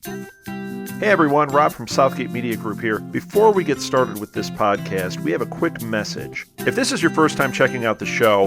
Hey everyone, Rob from Southgate Media Group here. Before we get started with this podcast, we have a quick message. If this is your first time checking out the show,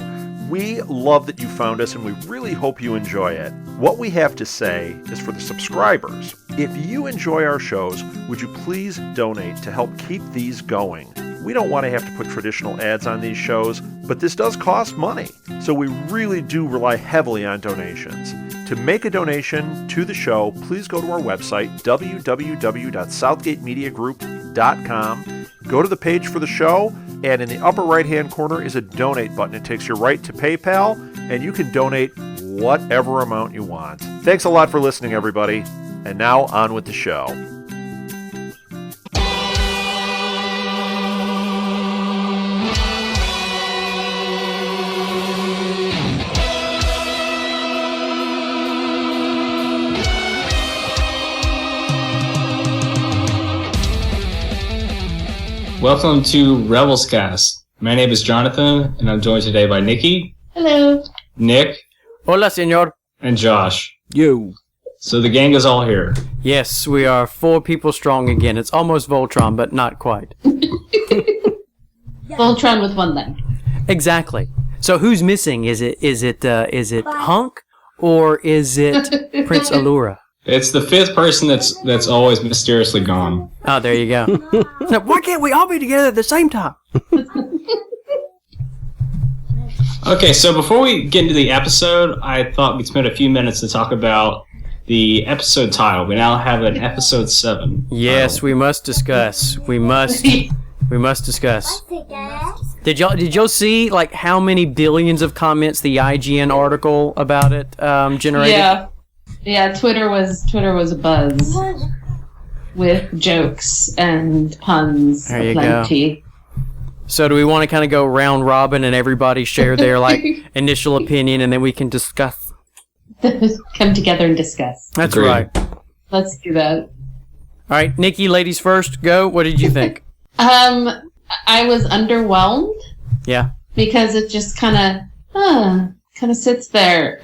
we love that you found us and we really hope you enjoy it. What we have to say is for the subscribers. If you enjoy our shows, would you please donate to help keep these going? We don't want to have to put traditional ads on these shows, but this does cost money. So we really do rely heavily on donations. To make a donation to the show, please go to our website, www.southgatemediagroup.com. Go to the page for the show, and in the upper right-hand corner is a donate button. It takes you right to PayPal, and you can donate whatever amount you want. Thanks a lot for listening, everybody. And now, on with the show. Welcome to RebelsCast. My name is Jonathan, and I'm joined today by Nicki. Hello. Nick. Hola, senor. And Josh. You. So the gang is all here. Yes, we are 4 people strong again. It's almost Voltron, but not quite. Voltron with one leg. Exactly. So who's missing? Is it Hunk or is it Prince Allura? It's the 5th person that's always mysteriously gone. Oh, there you go. Now, why can't we all be together at the same time? Okay, so before we get into the episode, I thought we'd spend a few minutes to talk about the episode title. We now have an episode 7. Yes, title. we must discuss. We must discuss. Did y'all see like how many billions of comments the IGN article about it generated? Yeah. Twitter was abuzz with jokes and puns. There you plenty. go. So do we want to kind of go round robin and everybody share their like initial opinion and then we can discuss? Come together and discuss. That's Agreed. right. Let's do that. All right, Nicki, ladies first, go. What did you think? I was underwhelmed. Yeah. Because it just kind of sits there.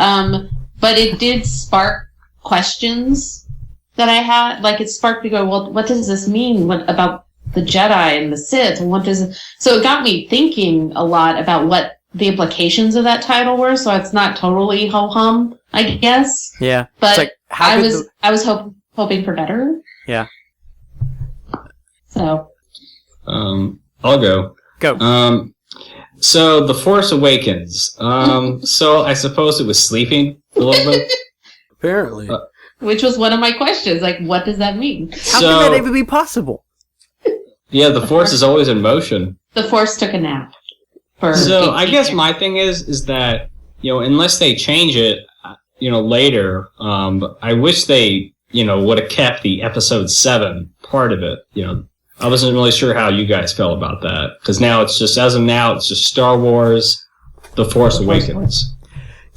But it did spark questions that I had. Like, it sparked me go, well, what does this mean? What about the Jedi and the Sith? And so it got me thinking a lot about what the implications of that title were. So it's not totally ho-hum, I guess. Yeah. But like, I was hoping for better. Yeah. So. I'll go. Go. So The Force Awakens. So I suppose it was sleeping a little bit. Apparently. Which was one of my questions. Like, what does that mean? How can that even be possible? Yeah, the Force is always in motion. The Force took a nap. So I guess my thing is that, unless they change it, later, I wish they, would have kept the episode 7 part of it. I wasn't really sure how you guys felt about that. Because now it's just, as of now, it's just Star Wars, The Force Awakens.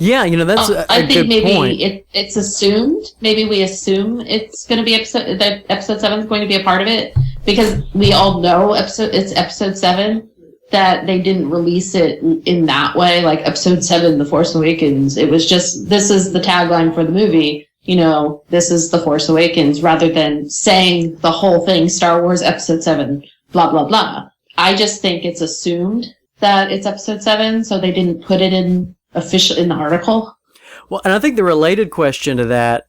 Yeah, that's a good point. I think maybe it's assumed. Maybe we assume it's going to be that episode 7 is going to be a part of it. Because we all know it's episode 7. That they didn't release it in that way. Like episode 7, The Force Awakens. It was just, this is the tagline for the movie. This is The Force Awakens, rather than saying the whole thing, Star Wars Episode 7, blah, blah, blah. I just think it's assumed that it's Episode 7, so they didn't put it in the article. Well, and I think the related question to that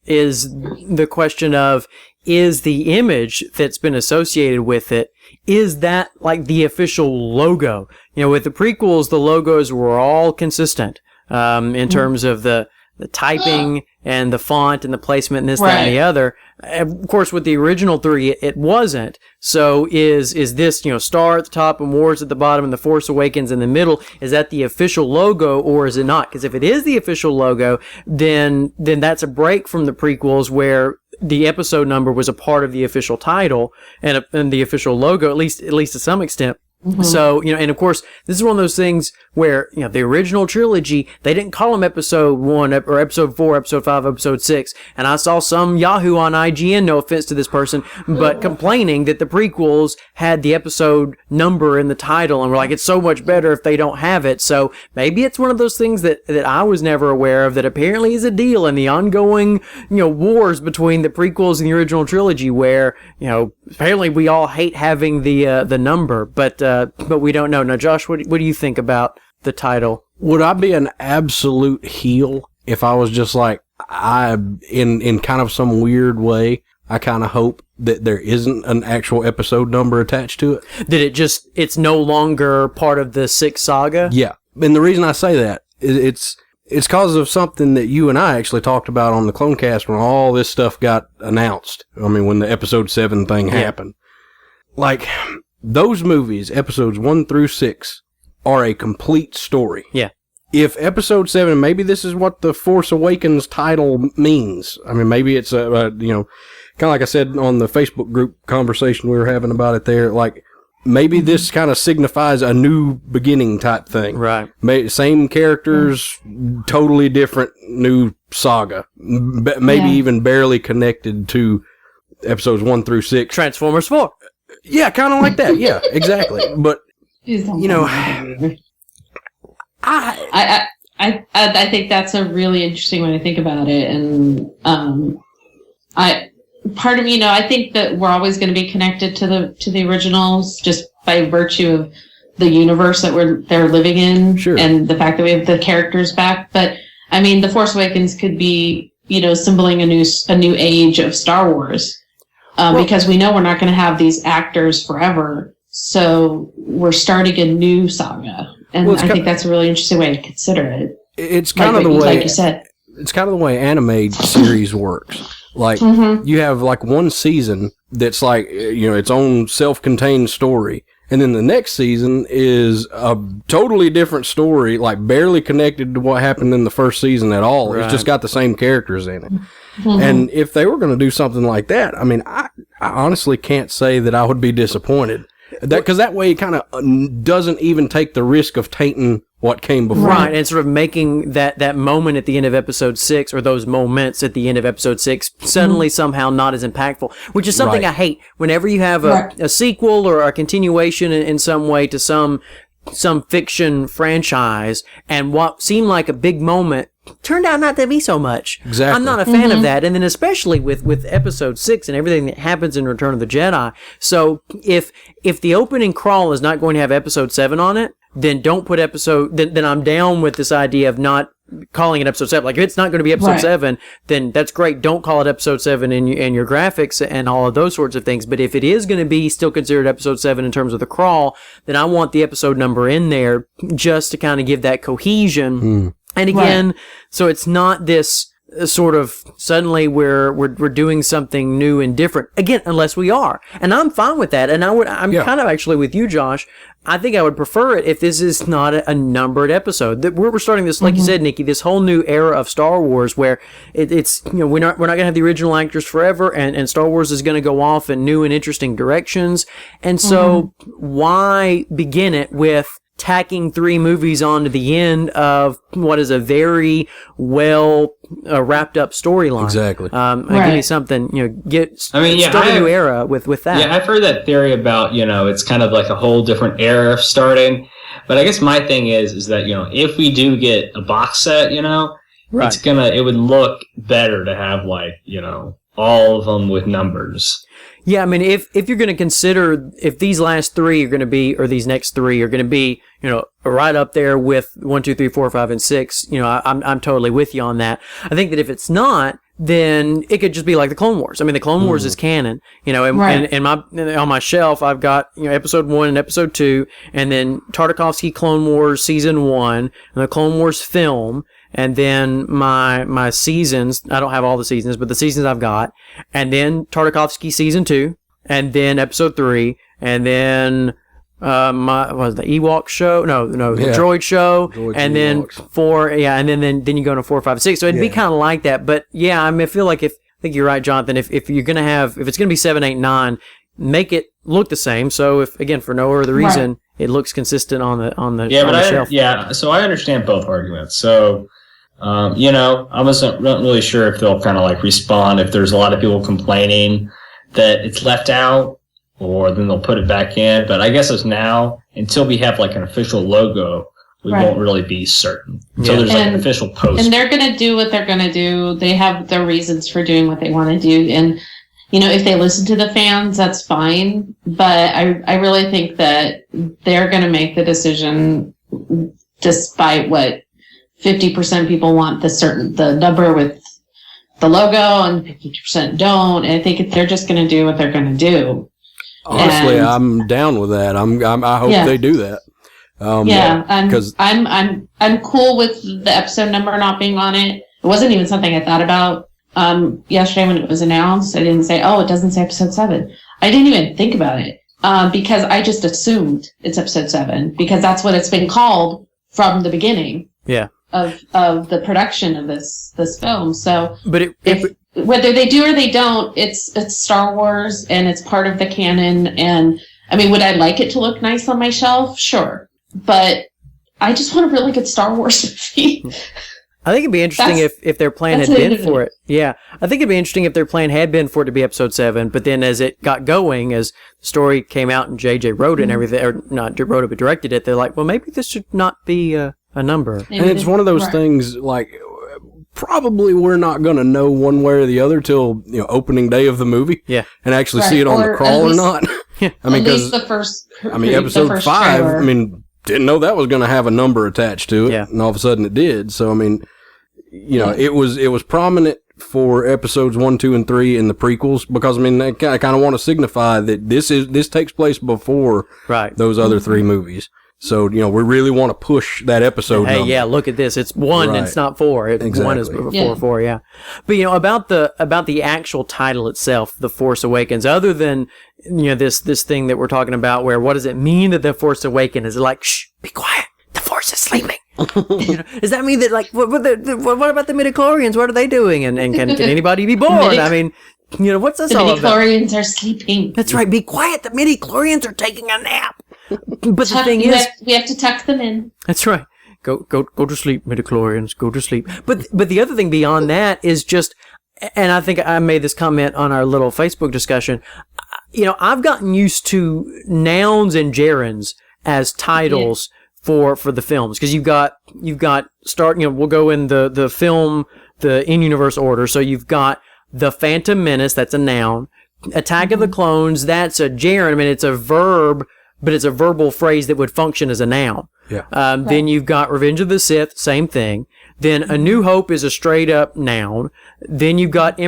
is the question of, is the image that's been associated with it, is that like the official logo? With the prequels, the logos were all consistent in terms of the typing and the font and the placement and this, that, and the other. Of course, with the original 3, it wasn't. So is this, Star at the top and Wars at the bottom and The Force Awakens in the middle, is that the official logo or is it not? Because if it is the official logo, then that's a break from the prequels where the episode number was a part of the official title and the official logo, at least to some extent. So, and of course, this is one of those things where, the original trilogy, they didn't call them episode 1 or episode 4, episode 5, episode 6. And I saw some Yahoo on IGN, no offense to this person, but complaining that the prequels had the episode number in the title. And we're like, it's so much better if they don't have it. So maybe it's one of those things that I was never aware of that apparently is a deal in the ongoing, wars between the prequels and the original trilogy where, apparently we all hate having the number, but we don't know. Now, Josh, what do you think about the title? Would I be an absolute heel if I was just like, in kind of some weird way, I kind of hope that there isn't an actual episode number attached to it? That it's no longer part of the 6 saga? Yeah. And the reason I say that is it's because of something that you and I actually talked about on the Clonecast when all this stuff got announced. I mean, when the episode 7 thing happened. Like, those movies, episodes 1 through 6, are a complete story. Yeah. If episode 7, maybe this is what the Force Awakens title means. I mean, maybe it's kind of like I said on the Facebook group conversation we were having about it there, like, maybe this kind of signifies a new beginning type thing. Right. Same characters, totally different new saga. Maybe even barely connected to episodes 1 through 6. Transformers 4. Yeah, kind of like that. Yeah, exactly. But, I think that's a really interesting way to think about it. And part of me, I think that we're always going to be connected to the originals just by virtue of the universe that they're living in, and the fact that we have the characters back. But I mean, The Force Awakens could be, symboling a new age of Star Wars, because we know we're not going to have these actors forever. So we're starting a new saga, and I think that's a really interesting way to consider it. It's kind of the way, like you said, it's kind of the way anime series works. Like, you have like one season that's like, its own self-contained story. And then the next season is a totally different story, like barely connected to what happened in the first season at all. Right. It's just got the same characters in it. And if they were going to do something like that, I mean, I honestly can't say that I would be disappointed. Because that way it kind of doesn't even take the risk of tainting what came before. Right, and sort of making that moment at the end of episode 6, or those moments at the end of episode 6, suddenly somehow not as impactful, which is something I hate. Whenever you have a sequel or a continuation in some way to some fiction franchise, and what seemed like a big moment turned out not to be so much. Exactly. I'm not a fan of that. And then especially with episode 6 and everything that happens in Return of the Jedi. So if the opening crawl is not going to have episode 7 on it, then don't put then I'm down with this idea of not calling it episode 7. Like, if it's not going to be episode 7, then that's great. Don't call it episode 7 in your graphics and all of those sorts of things. But if it is going to be still considered episode 7 in terms of the crawl, then I want the episode number in there just to kind of give that cohesion. And again, so it's not this sort of suddenly we're doing something new and different again, unless we are, and I'm fine with that. And I'm kind of actually with you, Josh. I think I would prefer it if this is not a numbered episode. That we're starting this, like you said, Nicki, this whole new era of Star Wars where it's we're not going to have the original actors forever, and Star Wars is going to go off in new and interesting directions. And so why begin it with tacking 3 movies onto the end of what is a very well wrapped up storyline? Exactly. Give me something, start a new era with that. Yeah, I've heard that theory about, it's kind of like a whole different era starting. But I guess my thing is that, if we do get a box set, it would look better to have all of them with numbers. Yeah, I mean, if you're going to consider if these last 3 are going to be, or these next 3 are going to be, right up there with 1, 2, 3, 4, 5, and 6, I'm totally with you on that. I think that if it's not, then it could just be like the Clone Wars. I mean, the Clone Wars is canon, and on my shelf I've got episode 1 and episode 2, and then Tartakovsky Clone Wars season 1, and the Clone Wars film. And then my seasons, I don't have all the seasons, but the seasons I've got. And then Tartakovsky season 2, and then episode 3, and then the Ewok show? No, the Droid show, and then Ewoks. 4, and then you go into 4, 5, 6. So it'd be kind of like that. But yeah, I mean, I feel like I think you're right, Jonathan. If you're gonna if it's gonna be 7, 8, 9, make it look the same. So if, again, for no other reason, it looks consistent on the Yeah, on the shelf. So I understand both arguments. So, I wasn't really sure if they'll kind of like respond if there's a lot of people complaining that it's left out, or then they'll put it back in. But I guess it's now, until we have like an official logo, we won't really be certain until there's like an official post. And they're going to do what they're going to do. They have their reasons for doing what they want to do. And, if they listen to the fans, that's fine. But I really think that they're going to make the decision despite what 50% of people want the number with the logo and 50% don't. And I think they're just going to do what they're going to do. Honestly, I'm down with that. I hope they do that. I'm cool with the episode number not being on it. It wasn't even something I thought about yesterday when it was announced. I didn't say, it doesn't say episode 7. I didn't even think about it because I just assumed it's episode 7 because that's what it's been called from the beginning. Yeah. Of the production of this film. So, but whether they do or they don't, it's Star Wars and it's part of the canon. And I mean, would I like it to look nice on my shelf? Sure. But I just want a really good Star Wars movie. I think it'd be interesting if their plan had been for it. Yeah. I think it'd be interesting if their plan had been for it to be episode 7, but then as it got going, as the story came out and JJ wrote it and everything, or not wrote it, but directed it, they're like, well, maybe this should not be a number. And it's one of those things, like, probably we're not going to know one way or the other till, opening day of the movie. Yeah. And actually see it on the crawl or not. I mean, because the first. Episode 5, trailer. Didn't know that was going to have a number attached to it. Yeah. And all of a sudden it did. So, it was prominent for episodes 1, 2, and 3 in the prequels because, they kind of want to signify that this takes place before those other 3 movies. So, we really want to push that episode number. Yeah, look at this. It's 1, it's not 4. Exactly. 1 is before 4, yeah. But, about the actual title itself, The Force Awakens, other than, this thing that we're talking about where what does it mean that The Force Awakens? Is it like, shh, be quiet, the Force is sleeping? Does that mean that, like, what about the midichlorians? What are they doing? And can anybody be bored? What's this all about? The midichlorians are sleeping. That's right, be quiet, the midichlorians are taking a nap. But the thing is, we have to tuck them in. That's right. Go to sleep, midichlorians. Go to sleep. But the other thing beyond that is just, and I think I made this comment on our little Facebook discussion. I've gotten used to nouns and gerunds as titles for the films because you've got start. We'll go in the film, the in-universe order. So you've got The Phantom Menace. That's a noun. Attack of the Clones. That's a gerund. It's a verb. But it's a verbal phrase that would function as a noun. Yeah. Then you've got Revenge of the Sith, same thing. Then A New Hope is a straight up noun. Then you've got The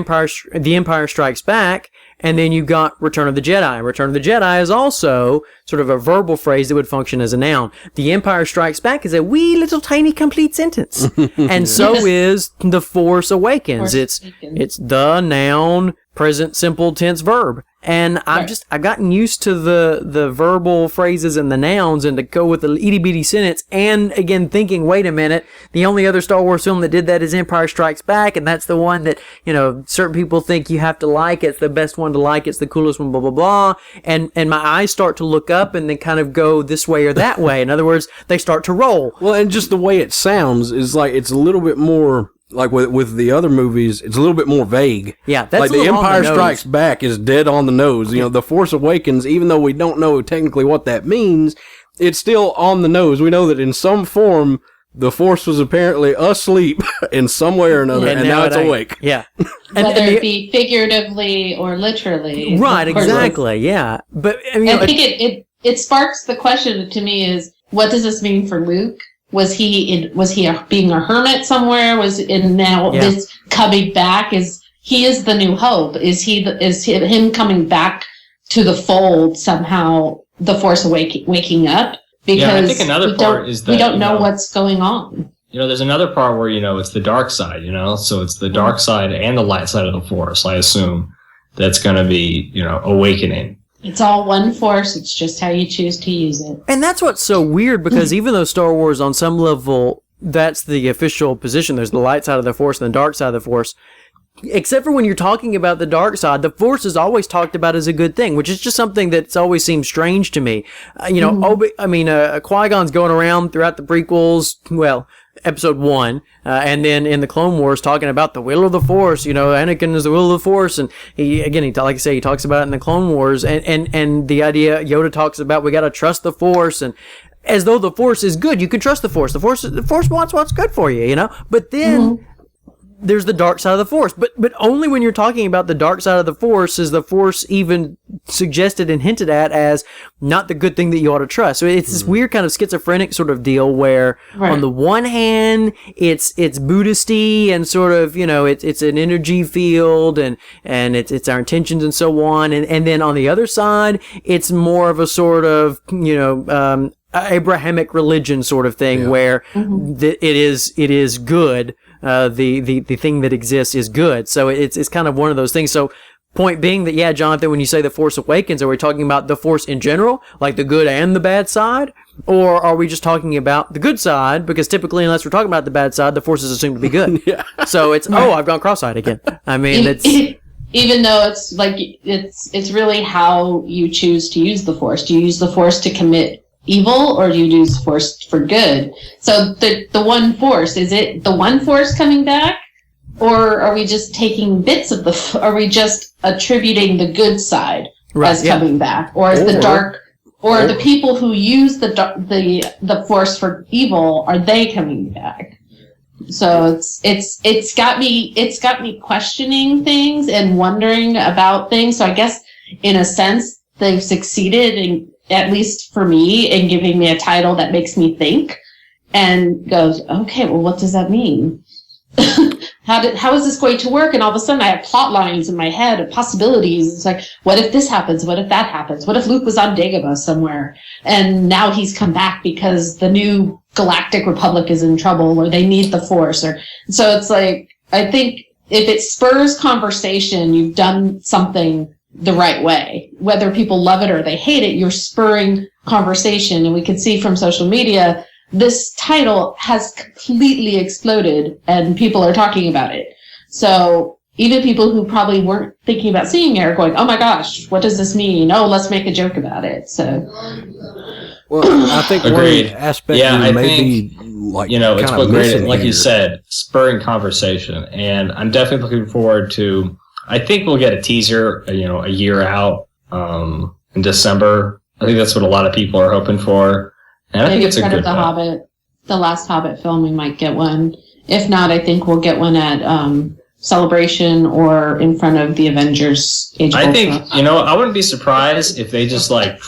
Empire Strikes Back, and then you've got Return of the Jedi. Return of the Jedi is also sort of a verbal phrase that would function as a noun. The Empire Strikes Back is a wee little tiny complete sentence. And so is The Force Awakens. It's the noun, present simple tense verb. And I've gotten used to the verbal phrases and the nouns and to go with the itty bitty sentence. And again, thinking, wait a minute, the only other Star Wars film that did that is Empire Strikes Back. And that's the one that, certain people think you have to like. It's the best one to like. It's the coolest one, blah, blah, blah. And my eyes start to look up and then kind of go this way or that way. In other words, they start to roll. Well, and just the way it sounds is like, it's a little bit more, like with the other movies, it's a little bit more vague. Yeah, that's like The Empire Strikes Back is dead on the nose. The Force Awakens, even though we don't know technically what that means, it's still on the nose. We know that in some form, the Force was apparently asleep in some way or another, and now it's awake. Yeah. Whether it be figuratively or literally. Right, exactly, yeah. But I think it sparks the question to me is, what does this mean for Luke? Was he being a hermit somewhere? This coming back? He is the New Hope? Is him coming back to the fold somehow? The Force waking up because I think another part is that we don't know what's going on. There's another part where it's the dark side. So it's the dark side and the light side of the Force. I assume that's going to be awakening. It's all one force. It's just how you choose to use it. And that's what's so weird because even though Star Wars on some level, that's the official position. There's the light side of the Force and the dark side of the Force. except for when you're talking about the dark side, the Force is always talked about as a good thing, which is just something that's always seemed strange to me. Qui-Gon's going around throughout the prequels, well, episode 1, and then in the Clone Wars talking about the will of the Force, Anakin is the will of the Force, and he talks about it in the Clone Wars, and the idea Yoda talks about we got to trust the Force, and as though the Force is good, you can trust the Force. The Force wants what's good for you, But then there's the dark side of the Force, but only when you're talking about the dark side of the Force is the Force even suggested and hinted at as not the good thing that you ought to trust. So it's this weird kind of schizophrenic sort of deal where, on the one hand, it's Buddhist-y and sort of it's an energy field and it's our intentions and so on, and then on the other side, it's more of a sort of Abrahamic religion sort of thing where it is good. The thing that exists is good. So it's kind of one of those things. So point being that, yeah, Jonathan, when you say the Force Awakens, are we talking about the Force in general, like the good and the bad side? Or are we just talking about the good side? Because typically, unless we're talking about the bad side, the Force is assumed to be good. So it's, I've gone cross-eyed again. I mean, it's... Even though it's like, it's really how you choose to use the Force. Do you use the Force to commit evil, or do you use Force for good? So the one Force, is it the one Force coming back, or are we just taking bits of are we just attributing the good side as coming back, or is the dark, or the people who use the Force for evil, are they coming back? So it's got me questioning things and wondering about things. So I guess in a sense they've succeeded in, at least for me, in giving me a title that makes me think and goes, okay, well, what does that mean? How is this going to work? And all of a sudden I have plot lines in my head of possibilities. It's like, what if this happens? What if that happens? What if Luke was on Dagobah somewhere and now he's come back because the new Galactic Republic is in trouble, or they need the Force? Or so it's like, I think if it spurs conversation, you've done something the right way. Whether people love it or they hate it, you're spurring conversation. And we can see from social media, this title has completely exploded and people are talking about it. So even people who probably weren't thinking about seeing it are going, oh my gosh, what does this mean? Oh, let's make a joke about it. So, well, I think one aspect be like, it's what great, like you said, spurring conversation. And I'm definitely looking forward to, I think we'll get a teaser, a year out, in December. I think that's what a lot of people are hoping for. And I think it's a good the Hobbit, the last Hobbit film, we might get one. If not, I think we'll get one at Celebration or in front of the Avengers Age of Ultron. I think, I wouldn't be surprised if they just like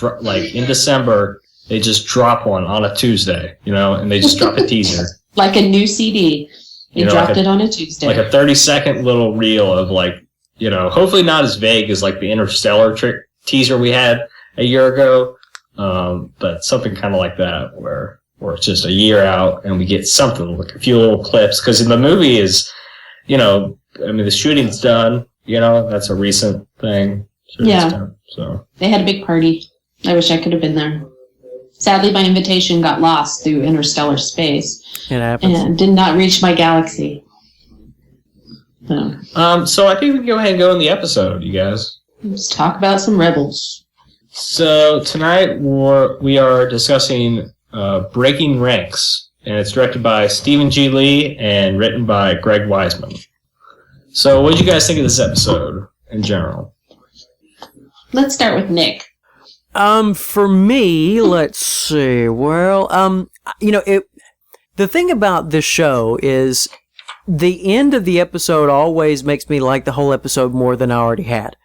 in December, they just drop one on a Tuesday, and they just drop a teaser. Like a new CD. They dropped it on a Tuesday. Like a 30-second little reel of hopefully not as vague as like the Interstellar teaser we had a year ago. But something kind of like that where it's just a year out and we get something like a few little clips, because in the movie is, the shooting's done, that's a recent thing. Done, so they had a big party. I wish I could have been there. Sadly, my invitation got lost through interstellar space. It happens. And did not reach my galaxy. So I think we can go ahead and go in the episode, you guys. Let's talk about some Rebels. So tonight we are discussing Breaking Ranks, and it's directed by Stephen G. Lee and written by Greg Wiseman. So what did you guys think of this episode in general? Let's start with Nick. For me, let's see. Well, the thing about this show is the end of the episode always makes me like the whole episode more than I already had.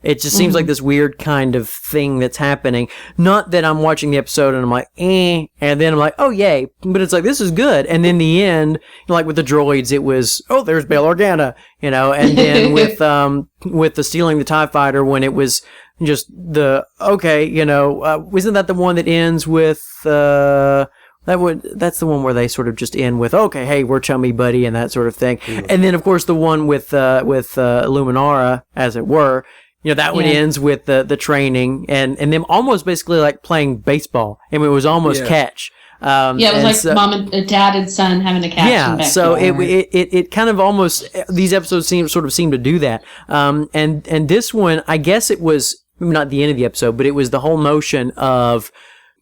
It just seems like this weird kind of thing that's happening. Not that I'm watching the episode and I'm like, and then I'm like, oh, yay. But it's like, this is good. And then the end, like with the droids, it was, oh, there's Bail Organa, and then with the stealing the TIE fighter, when it was just the, okay, isn't that the one that ends with, that's the one where they sort of just end with, okay, hey, we're chummy buddy, and that sort of thing. And then, of course, the one with Luminara, as it were, that one ends with the training and them almost basically like playing baseball. I mean, it was almost catch. Yeah, it was like mom and dad and son having a cat. Yeah, so it kind of almost, these episodes seem to do that. And this one, I guess it was not the end of the episode, but it was the whole notion of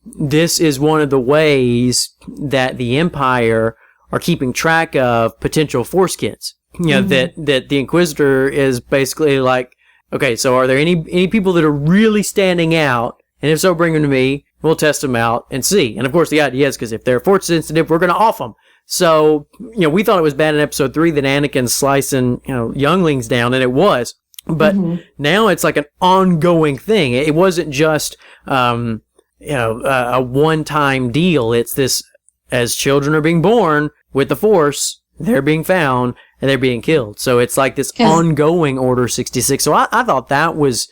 this is one of the ways that the Empire are keeping track of potential Force kids. You know, that the Inquisitor is basically like, okay, so are there any people that are really standing out? And if so, bring them to me. We'll test them out and see. And of course, the idea is because if they're Force sensitive, we're going to off them. So, we thought it was bad in episode 3 that Anakin's slicing, younglings down, and it was. But now it's like an ongoing thing. It wasn't just, a one-time deal. It's this, as children are being born with the Force, they're being found and they're being killed. So it's like this ongoing Order 66. So I thought that was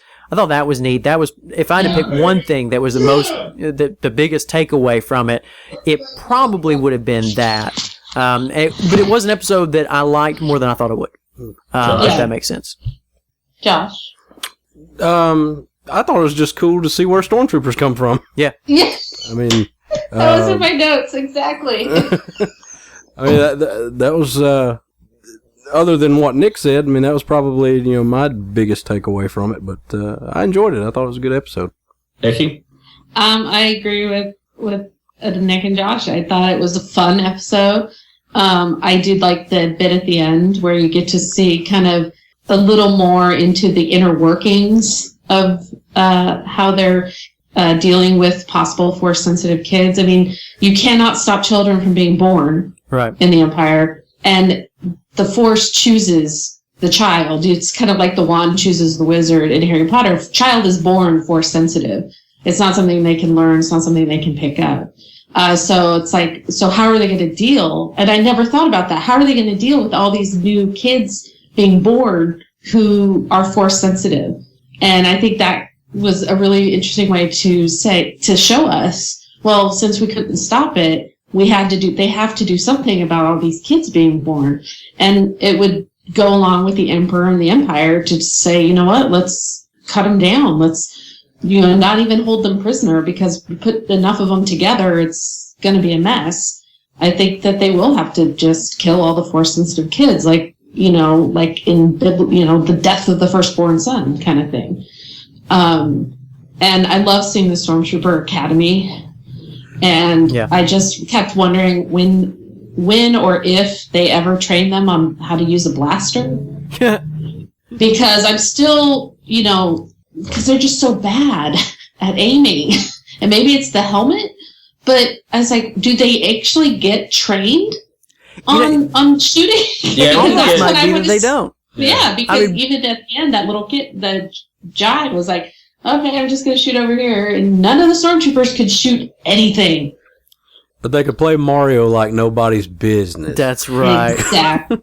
neat. That was, if I had to pick one thing that was the biggest takeaway from it, it probably would have been that. But it was an episode that I liked more than I thought it would. If that makes sense. Josh. I thought it was just cool to see where stormtroopers come from. Yeah. Yeah. I mean, that was in my notes, exactly. I mean, that was, other than what Nick said, I mean, that was probably, my biggest takeaway from it, but I enjoyed it. I thought it was a good episode. Nicki? I agree with Nick and Josh. I thought it was a fun episode. I did like the bit at the end where you get to see kind of a little more into the inner workings of how they're dealing with possible Force-sensitive kids. I mean, you cannot stop children from being born in the Empire, and the Force chooses the child. It's kind of like the wand chooses the wizard in Harry Potter. Child is born Force-sensitive. It's not something they can learn. It's not something they can pick up. So it's like, so how are they going to deal? And I never thought about that. How are they going to deal with all these new kids being born who are Force-sensitive? And I think that was a really interesting way to show us, well, since we couldn't stop it, they have to do something about all these kids being born. And it would go along with the Emperor and the Empire to say, you know what, let's cut them down. Let's, not even hold them prisoner, because we put enough of them together, it's going to be a mess. I think that they will have to just kill all the Force-sensitive kids, like in the death of the firstborn son kind of thing. And I love seeing the Stormtrooper Academy. And I just kept wondering when or if they ever train them on how to use a blaster. Because I'm still, because they're just so bad at aiming. And maybe it's the helmet, but I was like, do they actually get trained on shooting? Yeah, that's might be that they don't. Yeah, because even at the end, that little kid, the Jai was like, okay, I'm just going to shoot over here. And none of the stormtroopers could shoot anything. But they could play Mario like nobody's business. That's right. Exactly.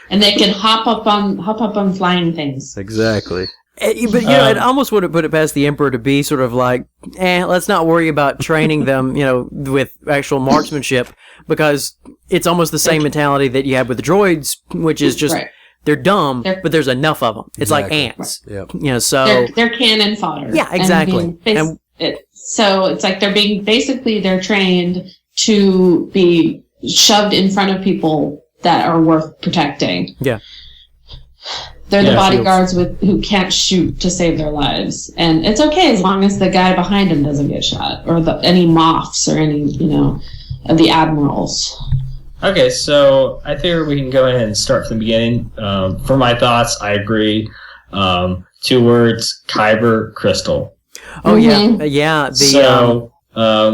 And they can hop up on flying things. Exactly. But, it almost would have put it past the Emperor to be sort of like, let's not worry about training them, with actual marksmanship, because it's almost the same mentality that you have with the droids, which is just... Right. They're dumb, but there's enough of them. It's like ants. Yep. So they're cannon fodder. Yeah, exactly. So it's like they're trained to be shoved in front of people that are worth protecting. Yeah. They're the bodyguards who can't shoot to save their lives, and it's okay as long as the guy behind him doesn't get shot, or any Moffs or any of the admirals. Okay, so I think we can go ahead and start from the beginning. For my thoughts, I agree. 2 words: Kyber crystal. Oh yeah.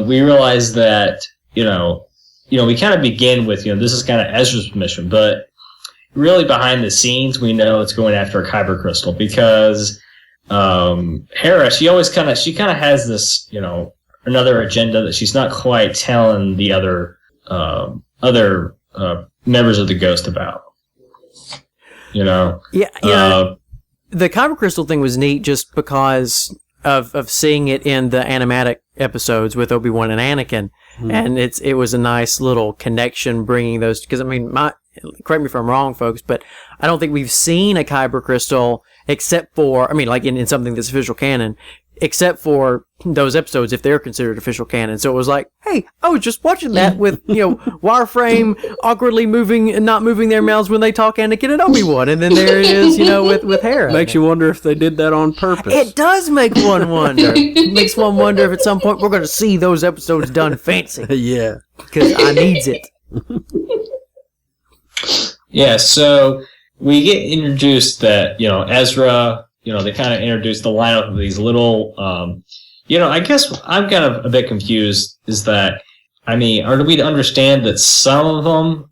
We realized that we kind of begin with this is kind of Ezra's mission, but really behind the scenes we know it's going after a Kyber crystal because Hera she kind of has this another agenda that she's not quite telling the other members of the Ghost about. The Kyber crystal thing was neat just because of seeing it in the animatic episodes with Obi-Wan and Anakin, and it was a nice little connection bringing those, because correct me if I'm wrong, folks, but I don't think we've seen a Kyber crystal except for, like in something that's official canon, except for those episodes if they're considered official canon. So it was like, hey, I was just watching that with, Wireframe awkwardly moving and not moving their mouths when they talk Anakin and Obi-Wan. And then there it is, with Hera. Makes you wonder if they did that on purpose. It does make one wonder. It makes one wonder if at some point we're going to see those episodes done fancy. Yeah. Because I needs it. Yeah, so we get introduced that, Ezra, they kind of introduced the lineup of these little, I guess I'm kind of a bit confused is that, are we to understand that some of them,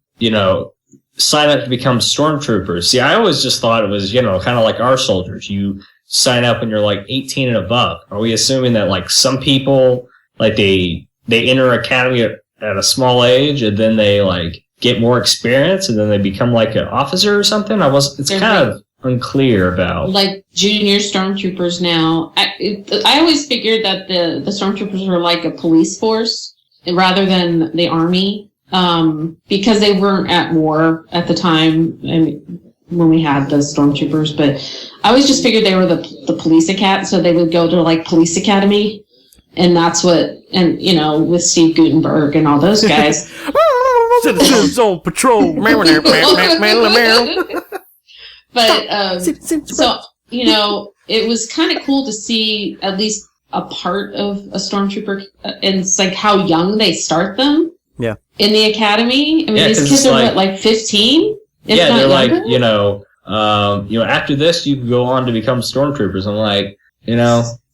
sign up to become stormtroopers? See, I always just thought it was, kind of like our soldiers. You sign up when you're like 18 and above. Are we assuming that like some people, like they enter academy at a small age and then they like get more experience and then they become like an officer or something? It's kind of unclear about like junior stormtroopers now. I always figured that the stormtroopers were like a police force rather than the army, because they weren't at war at the time when we had the stormtroopers. But I always just figured they were the police academy, so they would go to like police academy, and that's what, and with Steve Guttenberg and all those guys. Citizens on patrol. But, so, it was kind of cool to see at least a part of a stormtrooper, and it's like how young they start them. Yeah. In the academy. These kids are like 15? Yeah, they're younger? Like, after this you go on to become stormtroopers. I'm like,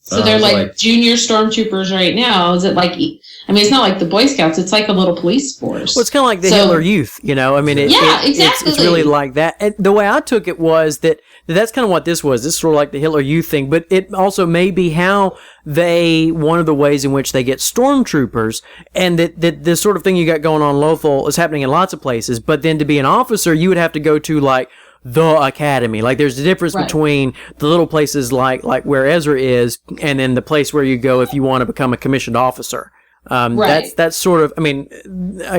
So they're like junior stormtroopers right now. Is it like, it's not like the Boy Scouts. It's like a little police force. Well, it's kind of like the Hitler Youth, exactly. It's really like that. And the way I took it was that's kind of what this was. This is sort of like the Hitler Youth thing, but it also may be how one of the ways in which they get stormtroopers, and that this sort of thing you got going on in Lothal is happening in lots of places. But then to be an officer, you would have to go to like the academy. Like there's a difference between the little places like where Ezra is, and then the place where you go if you want to become a commissioned officer. That's sort of, I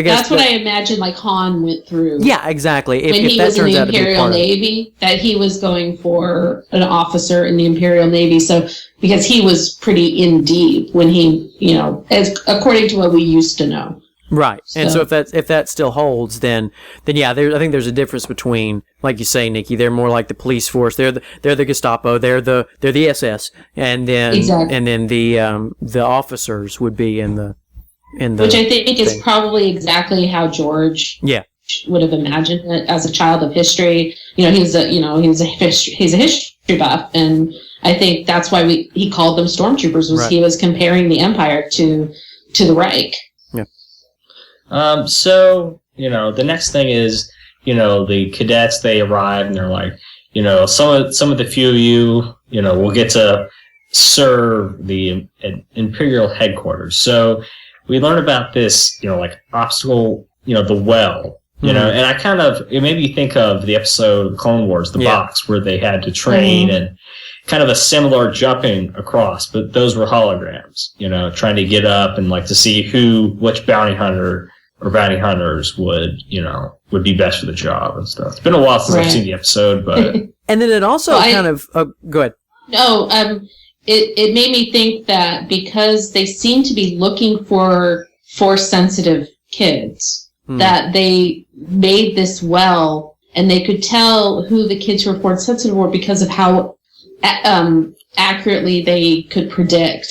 guess that's what I imagine like Han went through. Yeah, exactly. When he was in the Imperial Navy, that he was going for an officer in the Imperial Navy. So because he was pretty in deep when he, according to what we used to know. Right. And so if that still holds, then yeah, I think there's a difference between, like you say, Nicki, they're more like the police force. They're the Gestapo. They're the SS, and then the officers would be in the which I think is probably exactly how George would have imagined it as a child of history. He's a history buff, and I think that's why he called them stormtroopers, was he was comparing the Empire to the Reich. So, the next thing is, the cadets, they arrive and they're like, some of the few of you, will get to serve the Imperial headquarters. So we learn about this, like obstacle, the well, and it made me think of the episode Clone Wars, the box, where they had to train and kind of a similar jumping across, but those were holograms, trying to get up and like to see which bounty hunter or bounty hunters would be best for the job and stuff. It's been a while since I've seen the episode, but and then it also go ahead. No, it made me think that because they seem to be looking for force-sensitive kids, that they made this well, and they could tell who the kids who were force-sensitive were because of how accurately they could predict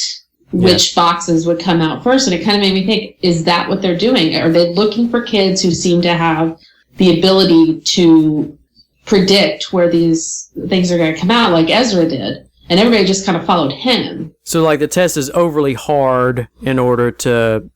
which boxes would come out first. And it kind of made me think, is that what they're doing? Are they looking for kids who seem to have the ability to predict where these things are going to come out, like Ezra did? And everybody just kind of followed him. So like the test is overly hard in order to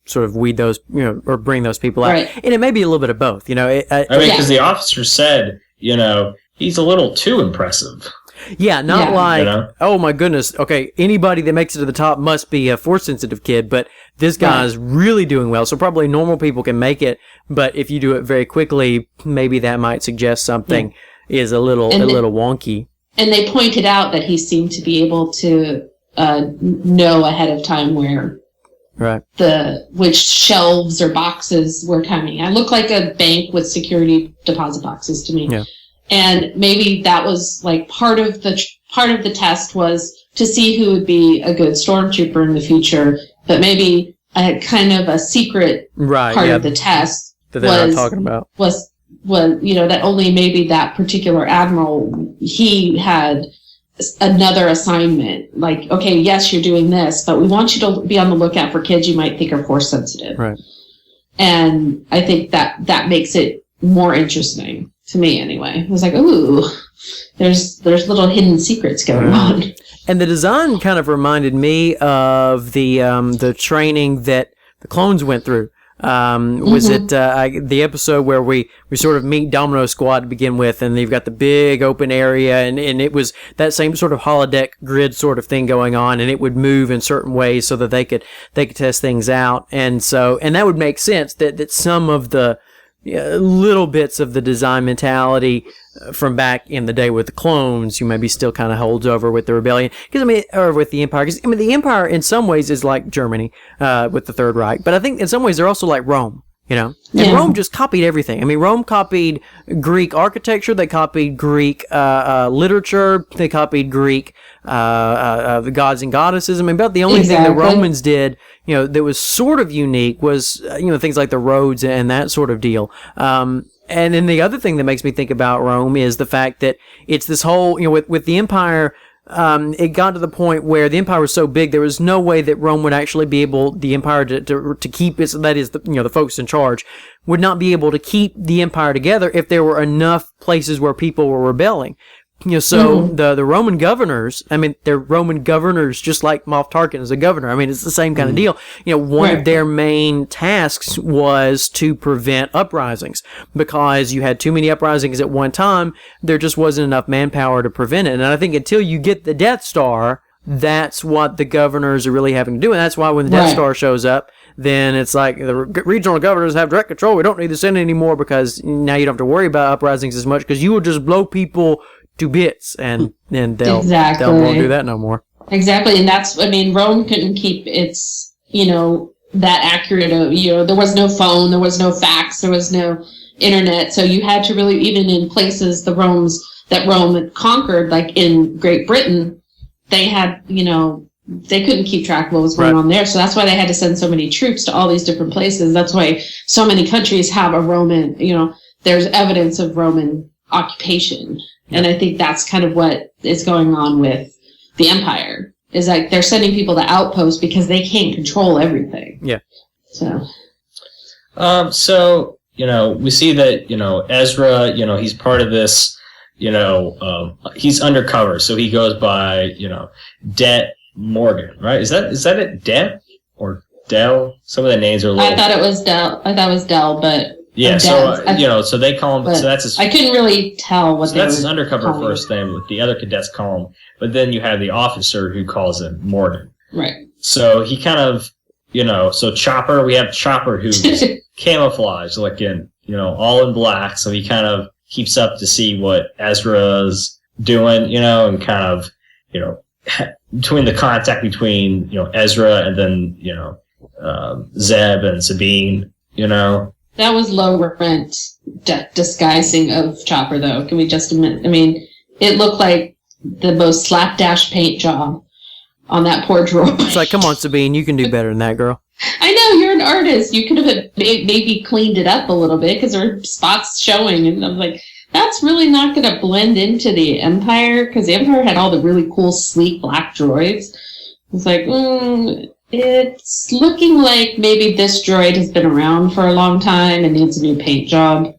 sort of weed those, or bring those people out. Right. And it may be a little bit of both, because the officer said, he's a little too impressive. Yeah, like, oh my goodness, okay, anybody that makes it to the top must be a force-sensitive kid, but this guy is really doing well, so probably normal people can make it, but if you do it very quickly, maybe that might suggest something is a little wonky. And they pointed out that he seemed to be able to know ahead of time where which shelves or boxes were coming. It looked like a bank with security deposit boxes to me. Yeah. And maybe that was like part of the test was to see who would be a good stormtrooper in the future, but maybe a kind of a secret part of the test that they're not talking about was that only maybe that particular admiral, he had another assignment. Like, okay, yes, you're doing this, but we want you to be on the lookout for kids you might think are force sensitive. Right. And I think that makes it more interesting to me anyway. I was like, ooh, there's little hidden secrets going on. And the design kind of reminded me of the training that the clones went through. Was it the episode where we sort of meet Domino Squad to begin with, and they've got the big open area, and it was that same sort of holodeck grid sort of thing going on, and it would move in certain ways so that they could test things out, and that would make sense that some of the little bits of the design mentality from back in the day with the clones, you maybe still kind of holds over with the rebellion, or with the Empire. Because the Empire in some ways is like Germany with the Third Reich, but I think in some ways they're also like Rome. And Rome just copied everything. I mean, Rome copied Greek architecture, they copied Greek literature, they copied Greek the gods and goddesses. I mean, about the only thing the Romans did, that was sort of unique was, things like the roads and that sort of deal. And then the other thing that makes me think about Rome is the fact that it's this whole, with the Empire, it got to the point where the Empire was so big, there was no way that Rome would actually be able, the Empire to keep its, that is, the folks in charge, would not be able to keep the Empire together if there were enough places where people were rebelling. The Roman governors, I mean, they're Roman governors just like Moff Tarkin is a governor. I mean, it's the same kind of deal. One of their main tasks was to prevent uprisings, because you had too many uprisings at one time. There just wasn't enough manpower to prevent it. And I think until you get the Death Star, that's what the governors are really having to do. And that's why when the Death Star shows up, then it's like the regional governors have direct control. We don't need the Senate anymore, because now you don't have to worry about uprisings as much, because you will just blow people to bits, and then they'll won't do that no more. Exactly, and that's, I mean, Rome couldn't keep its, that accurate of, there was no phone, there was no fax, there was no internet, so you had to really, even in places that Rome had conquered, like in Great Britain, they had, they couldn't keep track of what was going on there, so that's why they had to send so many troops to all these different places. That's why so many countries have a Roman, there's evidence of Roman occupation. And I think that's kind of what is going on with the Empire, is like they're sending people to outposts because they can't control everything. Yeah. So, we see that, Ezra, he's part of this, he's undercover. So he goes by, Det Morgan, right? Is that it? Det or Del? Some of the names are a little... I thought it was Del, but... Yeah, so they call him. So that's his. I couldn't really tell what. So that's his undercover first name. With the other cadets call him, but then you have the officer who calls him Morgan. Right. So he kind of, so Chopper. We have Chopper who's camouflaged, like in, all in black. So he kind of keeps up to see what Ezra's doing, and kind of, between the contact between Ezra and then Zeb and Sabine, That was low rent disguising of Chopper, though. Can we just admit? I mean, it looked like the most slapdash paint job on that poor droid. It's like, come on, Sabine, you can do better than that, girl. I know, you're an artist. You could have maybe cleaned it up a little bit, because there are spots showing, and I'm like, that's really not going to blend into the Empire, because the Empire had all the really cool, sleek black droids. It's like, it's looking like maybe this droid has been around for a long time and needs a new paint job.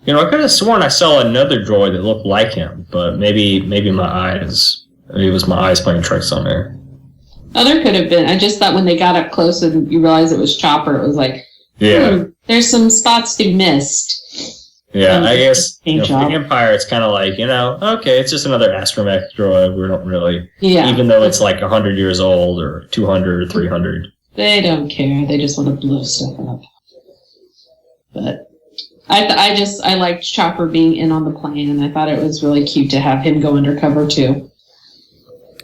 I could have sworn I saw another droid that looked like him, but maybe my eyes. Maybe it was my eyes playing tricks on there. Oh, there could have been. I just thought when they got up close and you realized it was Chopper, it was like, there's some spots to be missed. Yeah, I guess for the Empire, it's kind of like, okay, it's just another astromech droid. We don't really, even though it's like 100 years old or 200 or 300. They don't care. They just want to blow stuff up. But I liked Chopper being in on the plane, and I thought it was really cute to have him go undercover too.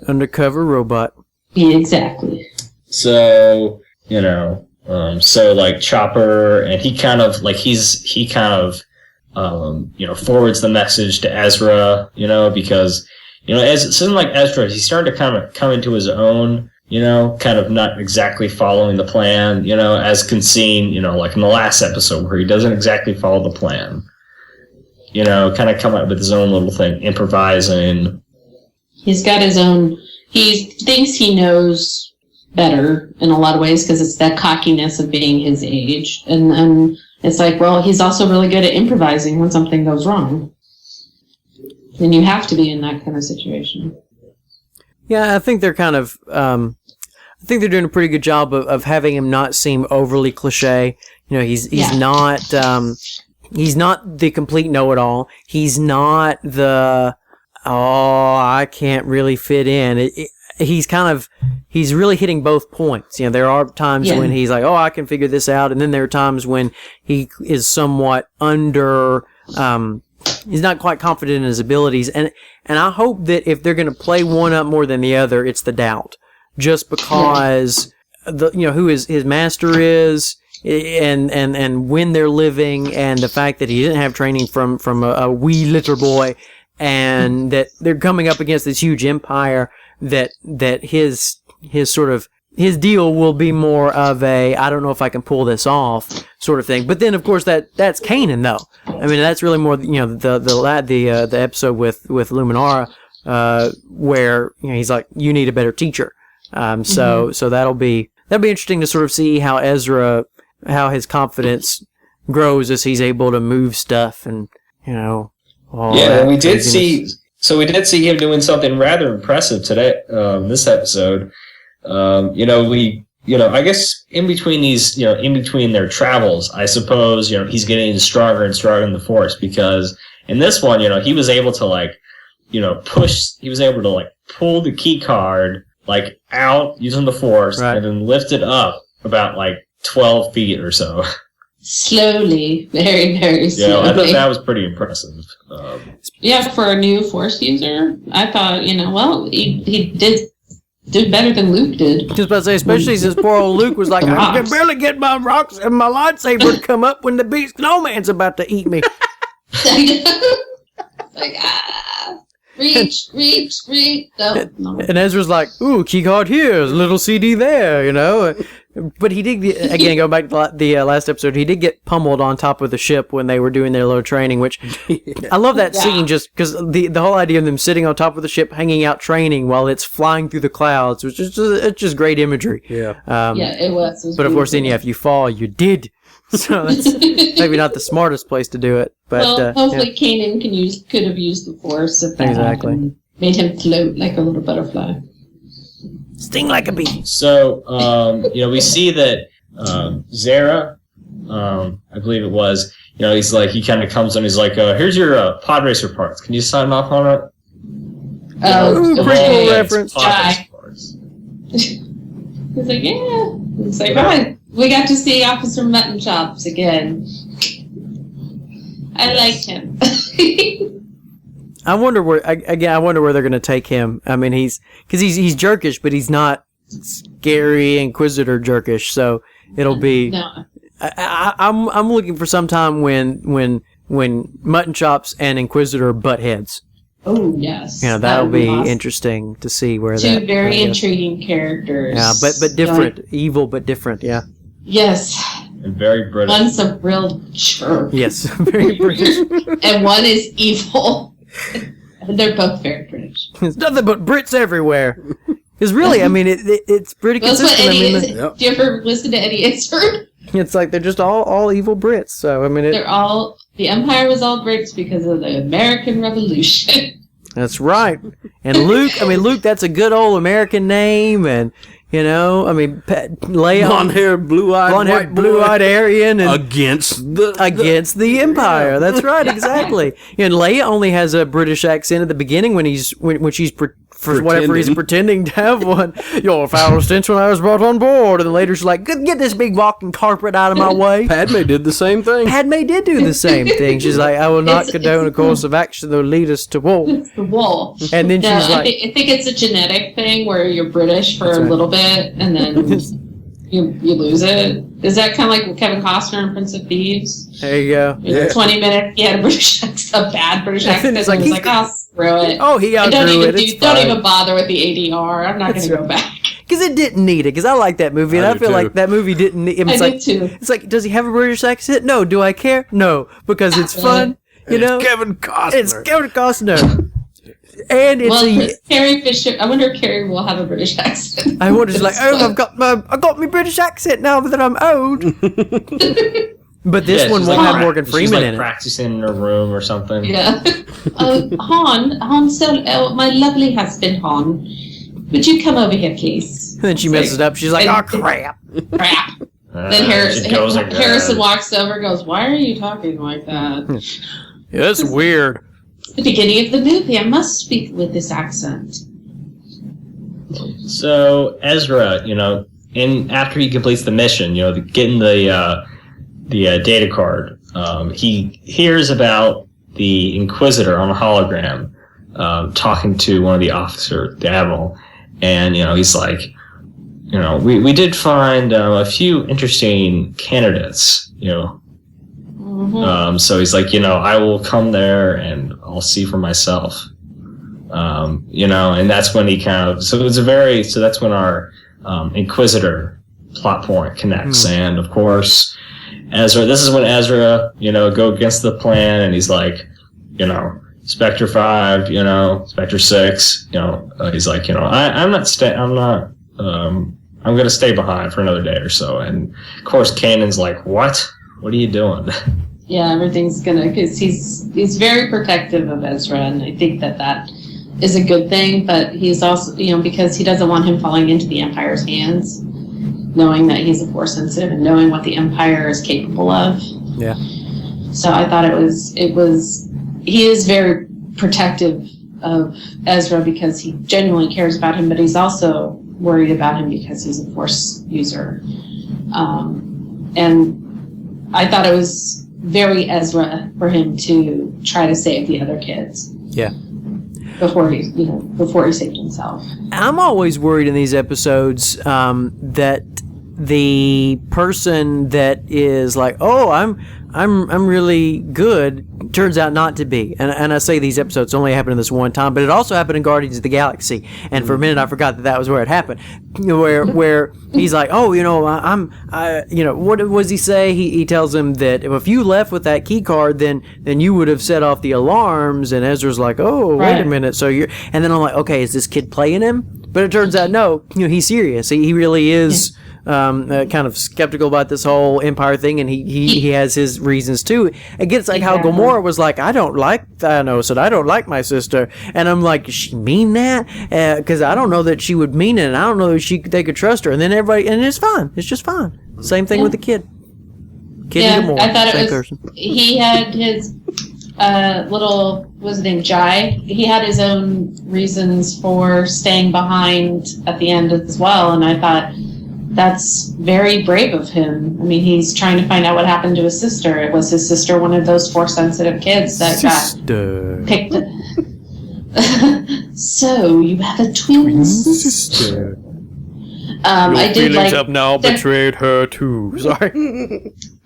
Undercover robot. Yeah, exactly. So, so like Chopper, and he kind of forwards the message to Ezra, because, as it seemed like Ezra, he started to kind of come into his own, kind of not exactly following the plan, as seen, like in the last episode where he doesn't exactly follow the plan, kind of come up with his own little thing, improvising. He's got his own, he thinks he knows better in a lot of ways because it's that cockiness of being his age. And it's like, well, he's also really good at improvising when something goes wrong. And you have to be in that kind of situation. Yeah, I think they're kind of, I think they're doing a pretty good job of having him not seem overly cliche. He's not the complete know-it-all. He's not the, I can't really fit in. He's really hitting both points. There are times when he's like, I can figure this out. And then there are times when he is somewhat he's not quite confident in his abilities. And I hope that if they're going to play one up more than the other, it's the doubt. Just because, who his master is, and when they're living, and the fact that he didn't have training from a wee little boy, and that they're coming up against this huge empire, that his his deal will be more of a, I don't know if I can pull this off sort of thing. But then, of course, that's Kanan, though. I mean, that's really more, the episode with Luminara, where, he's like, you need a better teacher. So that'll be interesting to sort of see how his confidence grows as he's able to move stuff and, we did see him doing something rather impressive today, this episode. I guess in between their travels, I suppose, he's getting stronger and stronger in the Force, because in this one, he was able to pull the key card, out using the Force, right, and then lift it up about 12 feet or so. Slowly, very, very slowly. Yeah, I thought that was pretty impressive. For a new Force user, I thought, he did do better than Luke did. Just about to say, especially since poor old Luke was like, I can barely get my rocks and my lightsaber to come up when the beast snowman's about to eat me. Reach. No. And Ezra's like, ooh, key card here, a little CD there, But he did, again, go back to the last episode, he did get pummeled on top of the ship when they were doing their little training, which I love that scene just because the whole idea of them sitting on top of the ship, hanging out training while it's flying through the clouds was it's just great imagery. Yeah. It was. But of course, then, if you fall, you did. So that's maybe not the smartest place to do it. But hopefully Kanan could have used the Force if that happened. Made him float like a little butterfly. Sting like a bee. So, we see that Zara, I believe it was, he's like, he kind of comes on, he's like, here's your pod racer parts. Can you sign off on it? Pretty cool reference. He's like, yeah. He's like, right. We got to see Officer Mutton Chops again. I liked him. I wonder where they're going to take him. I mean, he's jerkish, but he's not scary Inquisitor jerkish. So it'll be. No. I'm looking for some time when Mutton Chops and Inquisitor butt heads. Oh yes. That'll be awesome. Interesting to see where Two very intriguing characters. Yeah, but different, evil but different. Yeah. Yes. And very British. One's a real jerk. Yes, very British. And one is evil. They're both very British. There's nothing but Brits everywhere. Because really, I mean, it's pretty consistent. Do you ever listen to Eddie Izzard? It's like they're just all evil Brits. So I mean, the Empire was all Brits because of the American Revolution. That's right. And Luke, that's a good old American name, and Leia, blonde-haired, blue-eyed Aryan, and against the Empire. That's right, exactly. And Leia only has a British accent at the beginning when she's for whatever reason pretending to have one. Your foul stench when I was brought on board, and then later she's like, "Get this big walking carpet out of my way." Padme did the same thing. Padme did do the same thing. She's like, "I will not condone a course of action that will lead us to war." It's the wall. And then she's like, I think it's a genetic thing where you're British for a little bit, and then you lose it. Is that kind of like Kevin Costner in Prince of Thieves? There you go. Yeah. 20 minutes, he had a British accent, a bad British accent. It's It's like, like, oh, screw it. Oh, he outgrew it. It's Don't fine. even bother with the ADR. I'm not going That's to go right. back. Because it didn't need it. Because I like that movie, and I do feel too. like that movie didn't need. I It's do like, too. it's like, does he have a British accent? No. Do I care? No, because it's fun. You know, Kevin Costner. it's Kevin Costner, and it's Well, Carrie Fisher, I wonder if Carrie will have a British accent. I wonder, like, oh, I got my British accent now that I'm old. But this one she's won't like have Morgan she's Freeman like in it. practicing in her room or something. Yeah. Han, my lovely husband, Han, would you come over here, please? And then she messes up. She's like, oh crap. Crap. Then She goes like Harrison that. walks over and goes, why are you talking like that? Yeah, that's weird. It's the beginning of the movie. I must speak with this accent. So Ezra, after he completes the mission, getting the data card, he hears about the Inquisitor on a hologram talking to one of the officers, the admiral, and he's like, we did find a few interesting candidates, Mm-hmm. So he's like, I will come there and I'll see for myself. And that's when he that's when our Inquisitor plot point connects. And of course, this is when Ezra, go against the plan, and he's like, Spectre 5, Spectre 6, he's like, I'm going to stay behind for another day or so. And of course, Kanan's like, what are you doing? Yeah, everything's gonna, because he's very protective of Ezra, and I think that is a good thing, but he's also, because he doesn't want him falling into the Empire's hands, knowing that he's a Force sensitive and knowing what the Empire is capable of. Yeah. So I thought he is very protective of Ezra because he genuinely cares about him, but he's also worried about him because he's a Force user. And I thought it was very Ezra for him to try to save the other kids. Yeah. Before he saved himself. I'm always worried in these episodes that the person that is like, oh, I'm really good, turns out not to be. And I say these episodes only happened in this one time, but it also happened in Guardians of the Galaxy. And for a minute, I forgot that was where it happened. Where he's like, oh, what does he say? He tells him that if you left with that key card, then you would have set off the alarms. And Ezra's like, oh, wait a minute. So and then I'm like, okay, is this kid playing him? But it turns out, no, he's serious. He really is. Kind of skeptical about this whole Empire thing, and he has his reasons too. Again, it's like how Gamora was like, I don't like Thanos, and I don't like my sister, and I'm like, does she mean that? Because I don't know that she would mean it, and I don't know that they could trust her. And then everybody, and it's fine. It's just fine. Same thing with the kid. And Gamora, I thought it same was. person. He had his what was his name, Jai? He had his own reasons for staying behind at the end as well, and I thought, that's very brave of him. I mean, he's trying to find out what happened to his sister. Was his sister one of those Force-sensitive kids that got picked? So, you have a twin sister. I did like... have now betrayed her too. Sorry.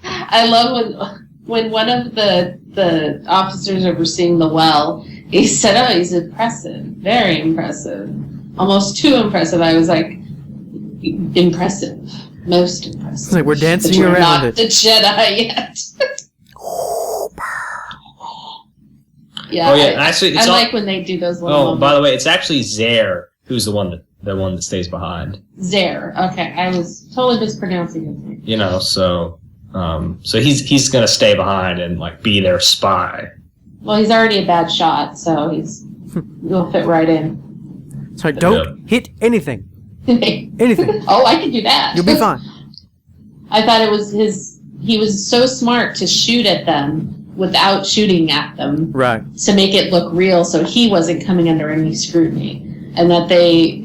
I love when one of the officers overseeing the well, he said, oh, he's impressive. Very impressive. Almost too impressive. I was like, impressive, most impressive. It's like we're dancing but around not it. The Jedi yet. Yeah, Oh yeah, actually, I like when they do those little. Oh, moments. by the way, it's actually Zaire who's the one that stays behind. Zare. Okay, I was totally mispronouncing his name. So he's gonna stay behind and like be their spy. Well, he's already a bad shot, so he'll fit right in. It's like, don't hit anything. Anything. Oh, I can do that. You'll be fine. I thought it was he was so smart to shoot at them without shooting at them. Right. To make it look real, so he wasn't coming under any scrutiny. And that they,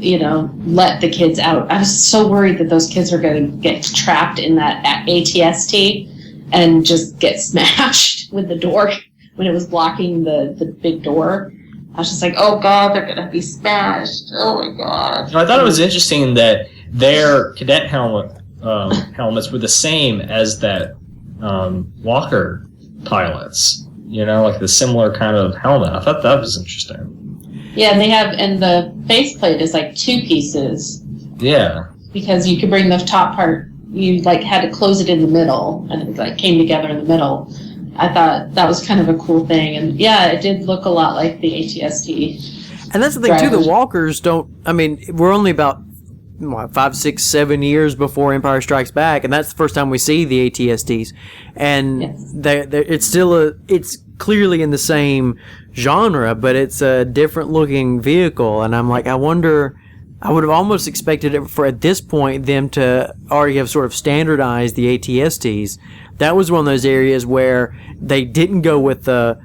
let the kids out. I was so worried that those kids were going to get trapped in that ATST and just get smashed with the door when it was blocking the big door. I was just like, oh God, they're going to be smashed. Oh my God. I thought it was interesting that their cadet helmet helmets were the same as that Walker pilot's. Like the similar kind of helmet. I thought that was interesting. Yeah, and the faceplate is like two pieces. Yeah. Because you could bring the top part, you like had to close it in the middle, and it like came together in the middle. I thought that was kind of a cool thing, and yeah, it did look a lot like the ATST. And that's the thing too. The Walkers don't. I mean, we're only about 5, 6, 7 years before Empire Strikes Back, and that's the first time we see the ATSTs. And it's clearly in the same genre, but it's a different looking vehicle. And I'm like, I wonder. I would have almost expected it for at this point them to already have sort of standardized the ATSTs. That was one of those areas where they didn't go with the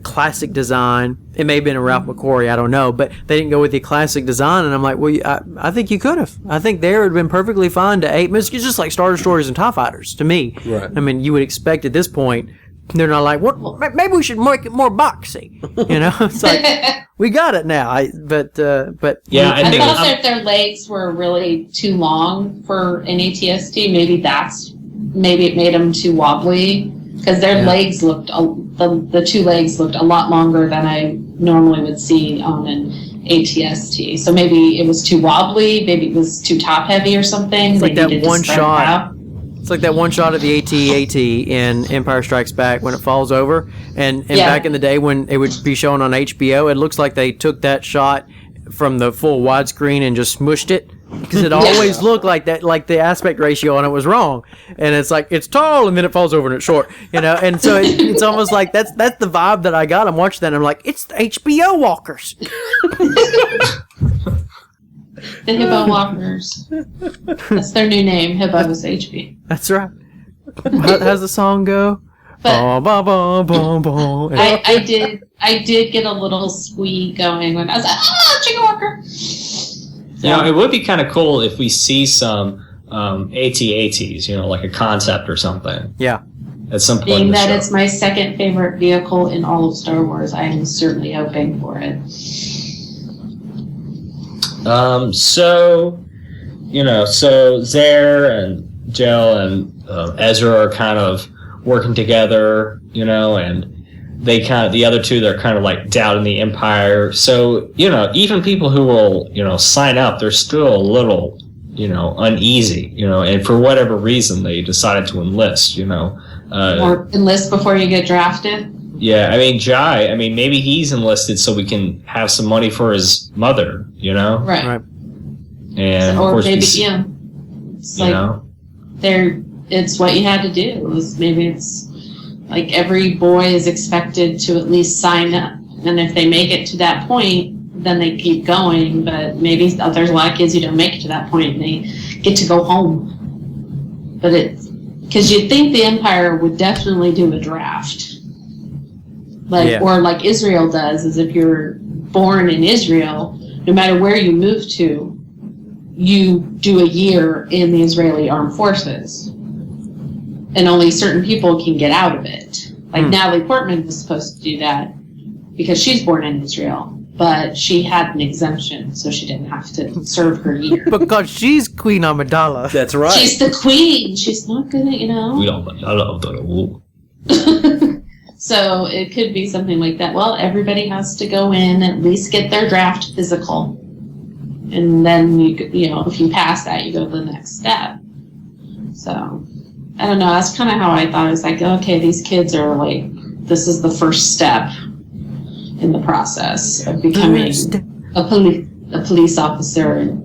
classic design. It may have been a Ralph McQuarrie, I don't know, but they didn't go with the classic design. And I'm like, well, I think you could have. I think there would have been perfectly fine to it's just like Star Destroyers and TIE Fighters to me. Right. I mean, you would expect at this point. They're not like, what? Maybe we should make it more boxy. It's like we got it now. But yeah, I thought that their legs were really too long for an ATST. Maybe it made them too wobbly because their legs looked the two legs looked a lot longer than I normally would see on an ATST. So maybe it was too wobbly. Maybe it was too top heavy or something. It's like that one shot. It's like that one shot of the AT-AT in Empire Strikes Back when it falls over. And back in the day when it would be shown on HBO, it looks like they took that shot from the full widescreen and just smushed it. Because it always looked like that, like the aspect ratio on it was wrong. And it's like, it's tall and then it falls over and it's short. And so it's almost like that's the vibe that I got. I'm watching that and I'm like, it's the HBO walkers. The Hippo Walkers. That's their new name, Hippo's HB. That's right. How's the song go? But I did get a little squee going when I was like, Chicken Walker. It would be kind of cool if we see some AT-ATs, like a concept or something. Yeah. At some point. Being in the that show. it's my second favorite vehicle in all of Star Wars, I am certainly hoping for it. So Zare and Jel and Ezra are kind of working together, and the other two, they're kind of like doubting the Empire. So, even people who will, sign up, they're still a little, uneasy, and for whatever reason, they decided to enlist, or enlist before you get drafted. Yeah, Jai, maybe he's enlisted so we can have some money for his mother, Right. And or of course maybe, it's like, it's what you had to do. Maybe it's like every boy is expected to at least sign up. And if they make it to that point, then they keep going. But maybe there's a lot of kids who don't make it to that point and they get to go home. But because you'd think the Empire would definitely do a draft. Or like Israel does, is if you're born in Israel, no matter where you move to, you do a year in the Israeli armed forces. And only certain people can get out of it. Like Natalie Portman was supposed to do that because she's born in Israel, but she had an exemption, so she didn't have to serve her year. Because she's Queen Amidala. That's right. She's the queen. She's not gonna, So it could be something like that. Well, everybody has to go in, at least get their draft physical. And then, if you pass that, you go to the next step. So, I don't know. That's kind of how I thought. I was like, okay, these kids are like, this is the first step in the process of becoming a police officer.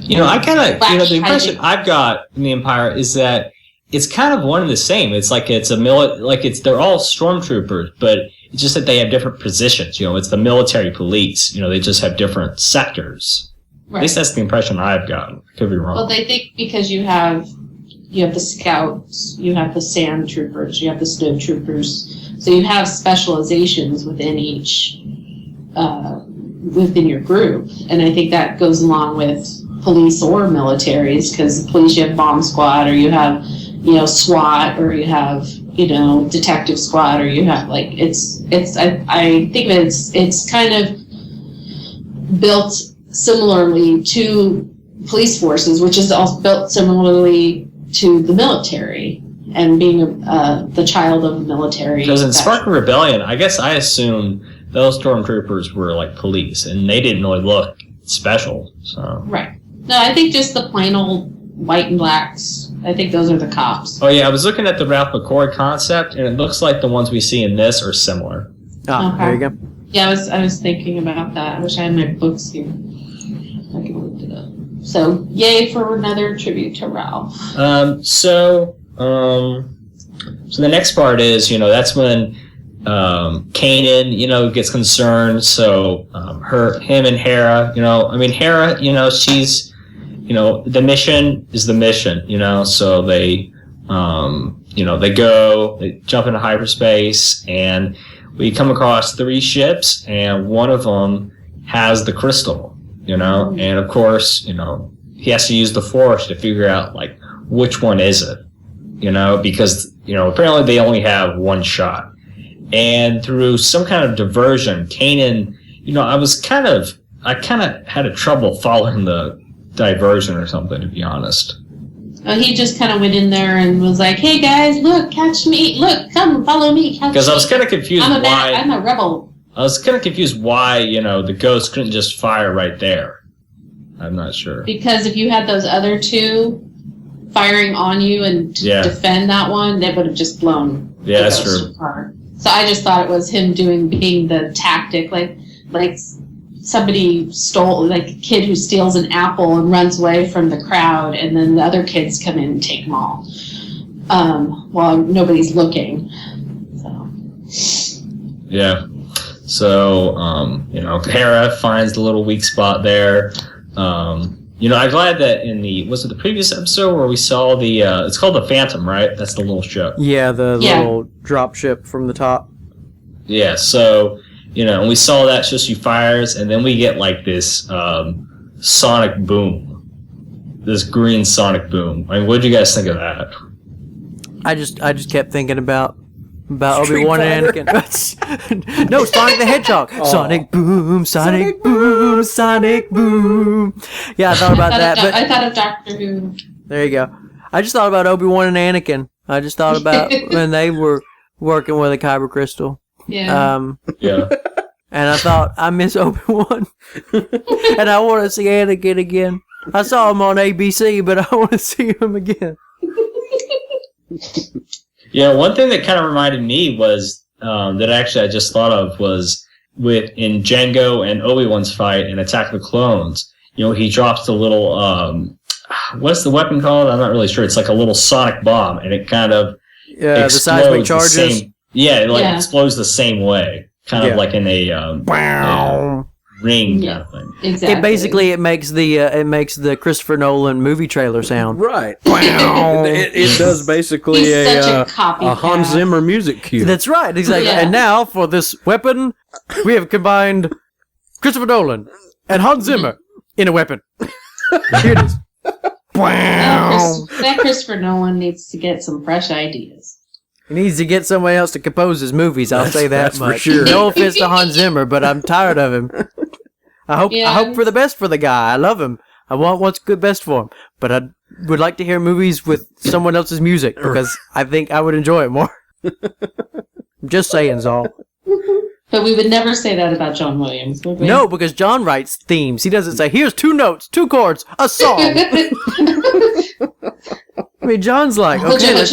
I kind of, the impression I've got in the Empire is that it's kind of one and the same. It's like they're all stormtroopers, but it's just that they have different positions. It's the military police. They just have different sectors. Right. At least that's the impression I've gotten. I could be wrong. Well, they think because you have the scouts, you have the sand troopers, you have the snow troopers, so you have specializations within each within your group, and I think that goes along with police or militaries, because police you have bomb squad, or you have SWAT, or you have detective squad, or you have I think it's kind of built similarly to police forces, which is also built similarly to the military and being the child of the military. Because in Spartan Rebellion, I guess I assumed those stormtroopers were like police, and they didn't really look special. So right. No, I think just the plain old white and blacks. I think those are the cops. Oh yeah, I was looking at the Ralph McCoy concept, and it looks like the ones we see in this are similar. Ah, Okay. there you go. Yeah, I was thinking about that. I wish I had my books here. I can look it up. So, yay for another tribute to Ralph. So the next part is, that's when Kanan, gets concerned. So him and Hera, Hera, she's, the mission is the mission, so they, they jump into hyperspace, and we come across 3 ships, and one of them has the crystal, and of course, he has to use the Force to figure out, like, which one is it, because, apparently they only have one shot. And through some kind of diversion, Kanan, I kind of had a trouble following the diversion or something, to be honest. He just kind of went in there and was like, "Hey guys, look, catch me! Look, come, follow me, catch me." Because I was kind of confused why. I'm a rebel. I was kind of confused why the ghost couldn't just fire right there. I'm not sure. Because if you had those other 2 firing on you and to defend that one, they would have just blown. Yeah, that's true. Apart. So I just thought it was him being the tactic, like somebody stole, like a kid who steals an apple and runs away from the crowd, and then the other kids come in and take them all while nobody's looking. So. Yeah. So, Hera finds the little weak spot there. I'm glad that was it the previous episode where we saw it's called the Phantom, right? That's the little ship. Yeah, the little drop ship from the top. Yeah, so, and we saw that, so she fires, and then we get, like, this sonic boom. This green sonic boom. I mean, what did you guys think of that? I just kept thinking about Obi-Wan and Anakin. No, Sonic the Hedgehog. Oh. Sonic boom, Sonic boom, Sonic boom. Yeah, I thought about that. But I thought of Doctor Who. There you go. I just thought about Obi-Wan and Anakin. I just thought about when they were working with a kyber crystal. Yeah. Yeah. And I thought, I miss Obi-Wan. And I want to see Anakin again. I saw him on ABC, but I want to see him again. Yeah, one thing that kind of reminded me was that actually I just thought of was in Jango and Obi-Wan's fight in Attack of the Clones. He drops the little what's the weapon called? I'm not really sure. It's like a little sonic bomb, and it kind of the seismic charges. It explodes the same way, kind of like in a ring kind of thing. Exactly. It makes the Christopher Nolan movie trailer sound. Right. it does basically a Hans Zimmer music cue. That's right. Exactly. Yeah. And now for this weapon, we have combined Christopher Nolan and Hans Zimmer in a weapon. Here it is. That Christopher Nolan needs to get some fresh ideas. He needs to get somebody else to compose his movies. I'll say that much. For sure. No offense to Hans Zimmer, but I'm tired of him. I hope for the best for the guy. I love him. I want what's good best for him. But I would like to hear movies with someone else's music because I think I would enjoy it more. I'm just saying, Zal. But we would never say that about John Williams, would we? No, because John writes themes. He doesn't say, here's 2 notes, 2 chords, a song. I mean, John's like, okay,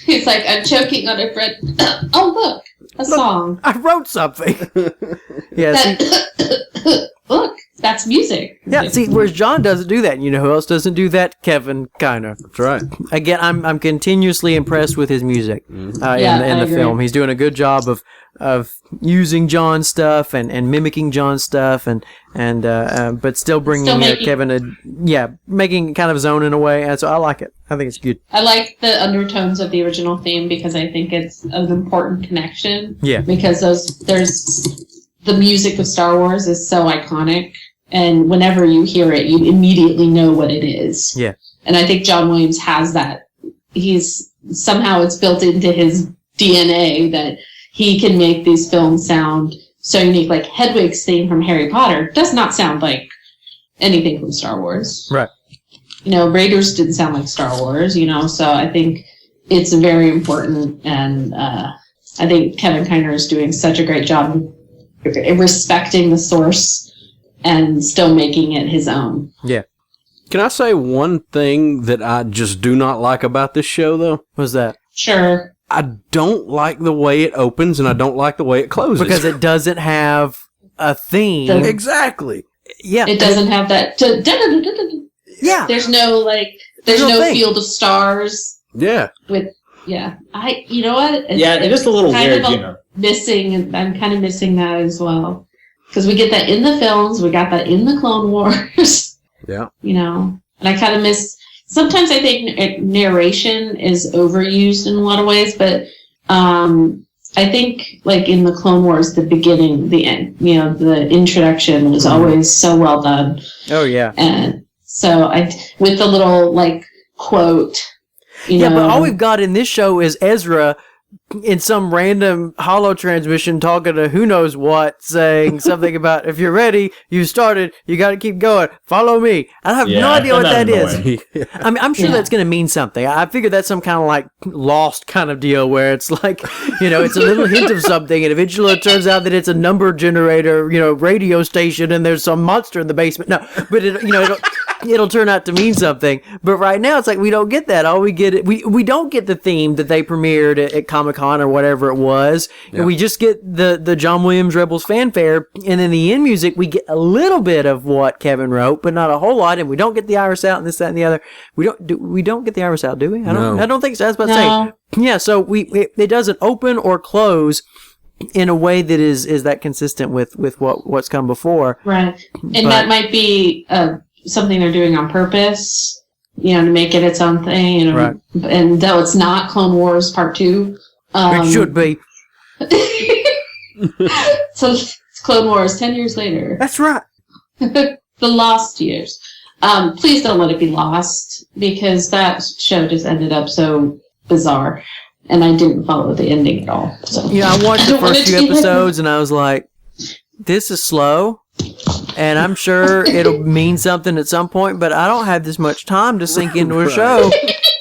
he's like, I'm choking on a bread. Oh, look, a song. I wrote something. Yeah, look, that's music. Yeah, see, whereas John doesn't do that. You know who else doesn't do that? Kevin Kiner. That's right. Again, I'm continuously impressed with his music in the film. He's doing a good job of using John's stuff and mimicking John's stuff but still bringing Kevin making kind of his own in a way. And so I like it. I think it's good. I like the undertones of the original theme because I think it's an important connection. Yeah. Because the music of Star Wars is so iconic, and whenever you hear it, you immediately know what it is. Yeah. And I think John Williams has that. Somehow it's built into his DNA that he can make these films sound so unique. Like Hedwig's theme from Harry Potter does not sound like anything from Star Wars. Right. Raiders didn't sound like Star Wars, so I think it's very important, and I think Kevin Kiner is doing such a great job respecting the source and still making it his own. Yeah. Can I say one thing that I just do not like about this show, though? What's that? Sure. I don't like the way it opens, and I don't like the way it closes. Because it doesn't have a theme. Exactly. Yeah. It doesn't have that. Yeah. There's no field of stars. Yeah. You know what? It is a little weird, Missing, I'm kind of missing that as well. Because we get that in the films, we got that in the Clone Wars. Yeah. And I kind of miss. Sometimes I think narration is overused in a lot of ways, but I think like in the Clone Wars, the beginning, the end, the introduction was always so well done. Oh yeah. And so with the little quote. But all we've got in this show is Ezra in some random holo transmission talking to who knows what, saying something about, if you're ready, you started, you got to keep going, follow me. I have no idea what that is. I mean, I'm sure that's going to mean something. I figured that's some kind of Lost kind of deal where it's it's a little hint of something, and eventually it turns out that it's a number generator, radio station, and there's some monster in the basement. No, but it'll turn out to mean something. But right now, it's we don't get that. All we get, we don't get the theme that they premiered at Comic-Con or whatever it was. Yeah. We just get the John Williams Rebels fanfare, and then the end music, we get a little bit of what Kevin wrote, but not a whole lot, and we don't get the iris out and this, that, and the other. We don't get the iris out, do we? I don't think so. I was about to say. Yeah, so it doesn't open or close in a way that is that consistent with what's come before. Right. And that might be something they're doing on purpose, to make it its own thing, right. And though it's not Clone Wars Part 2. It should be. So it's Clone Wars 10 years later. That's right. The lost years. Please don't let it be lost, because that show just ended up so bizarre, and I didn't follow the ending at all. So. Yeah, I watched the first few episodes, and I was like, this is slow. And I'm sure it'll mean something at some point, but I don't have this much time to sink into a show,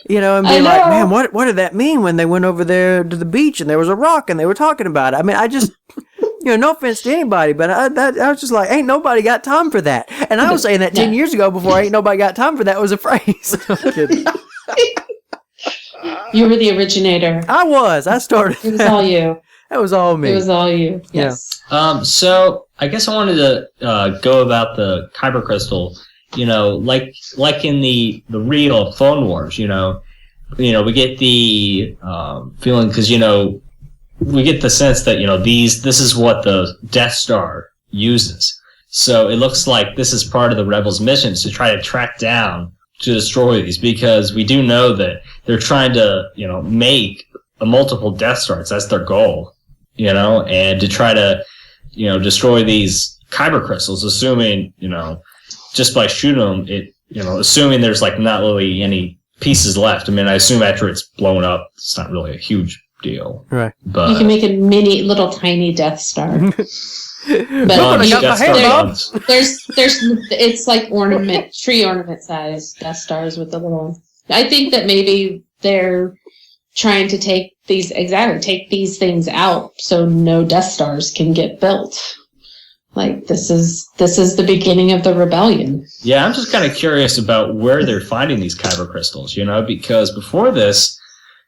and be like, man, what did that mean when they went over there to the beach and there was a rock and they were talking about it? I mean, I just, no offense to anybody, but I was just like, ain't nobody got time for that. And I was saying that 10 years ago before ain't nobody got time for that was a phrase. I'm kidding. You were the originator. I was. I started. It was all you. That was all me. It was all you. Yes. Yeah. So I guess I wanted to go about the Kyber crystal. Like in the real Clone Wars. We get the feeling, because we get the sense that this is what the Death Star uses. So it looks like this is part of the Rebels' mission to try to track down to destroy these, because we do know that they're trying to make multiple Death Stars. That's their goal. And to try to, destroy these Kyber crystals, assuming, just by shooting them, assuming there's not really any pieces left. I mean, I assume after it's blown up, it's not really a huge deal. Right. But you can make a little tiny Death Star. But it's like tree ornament size Death Stars with the little. I think that maybe they're trying to take these things out so no Death Stars can get built. This is the beginning of the rebellion. Yeah, I'm just kind of curious about where they're finding these Kyber crystals, because before this,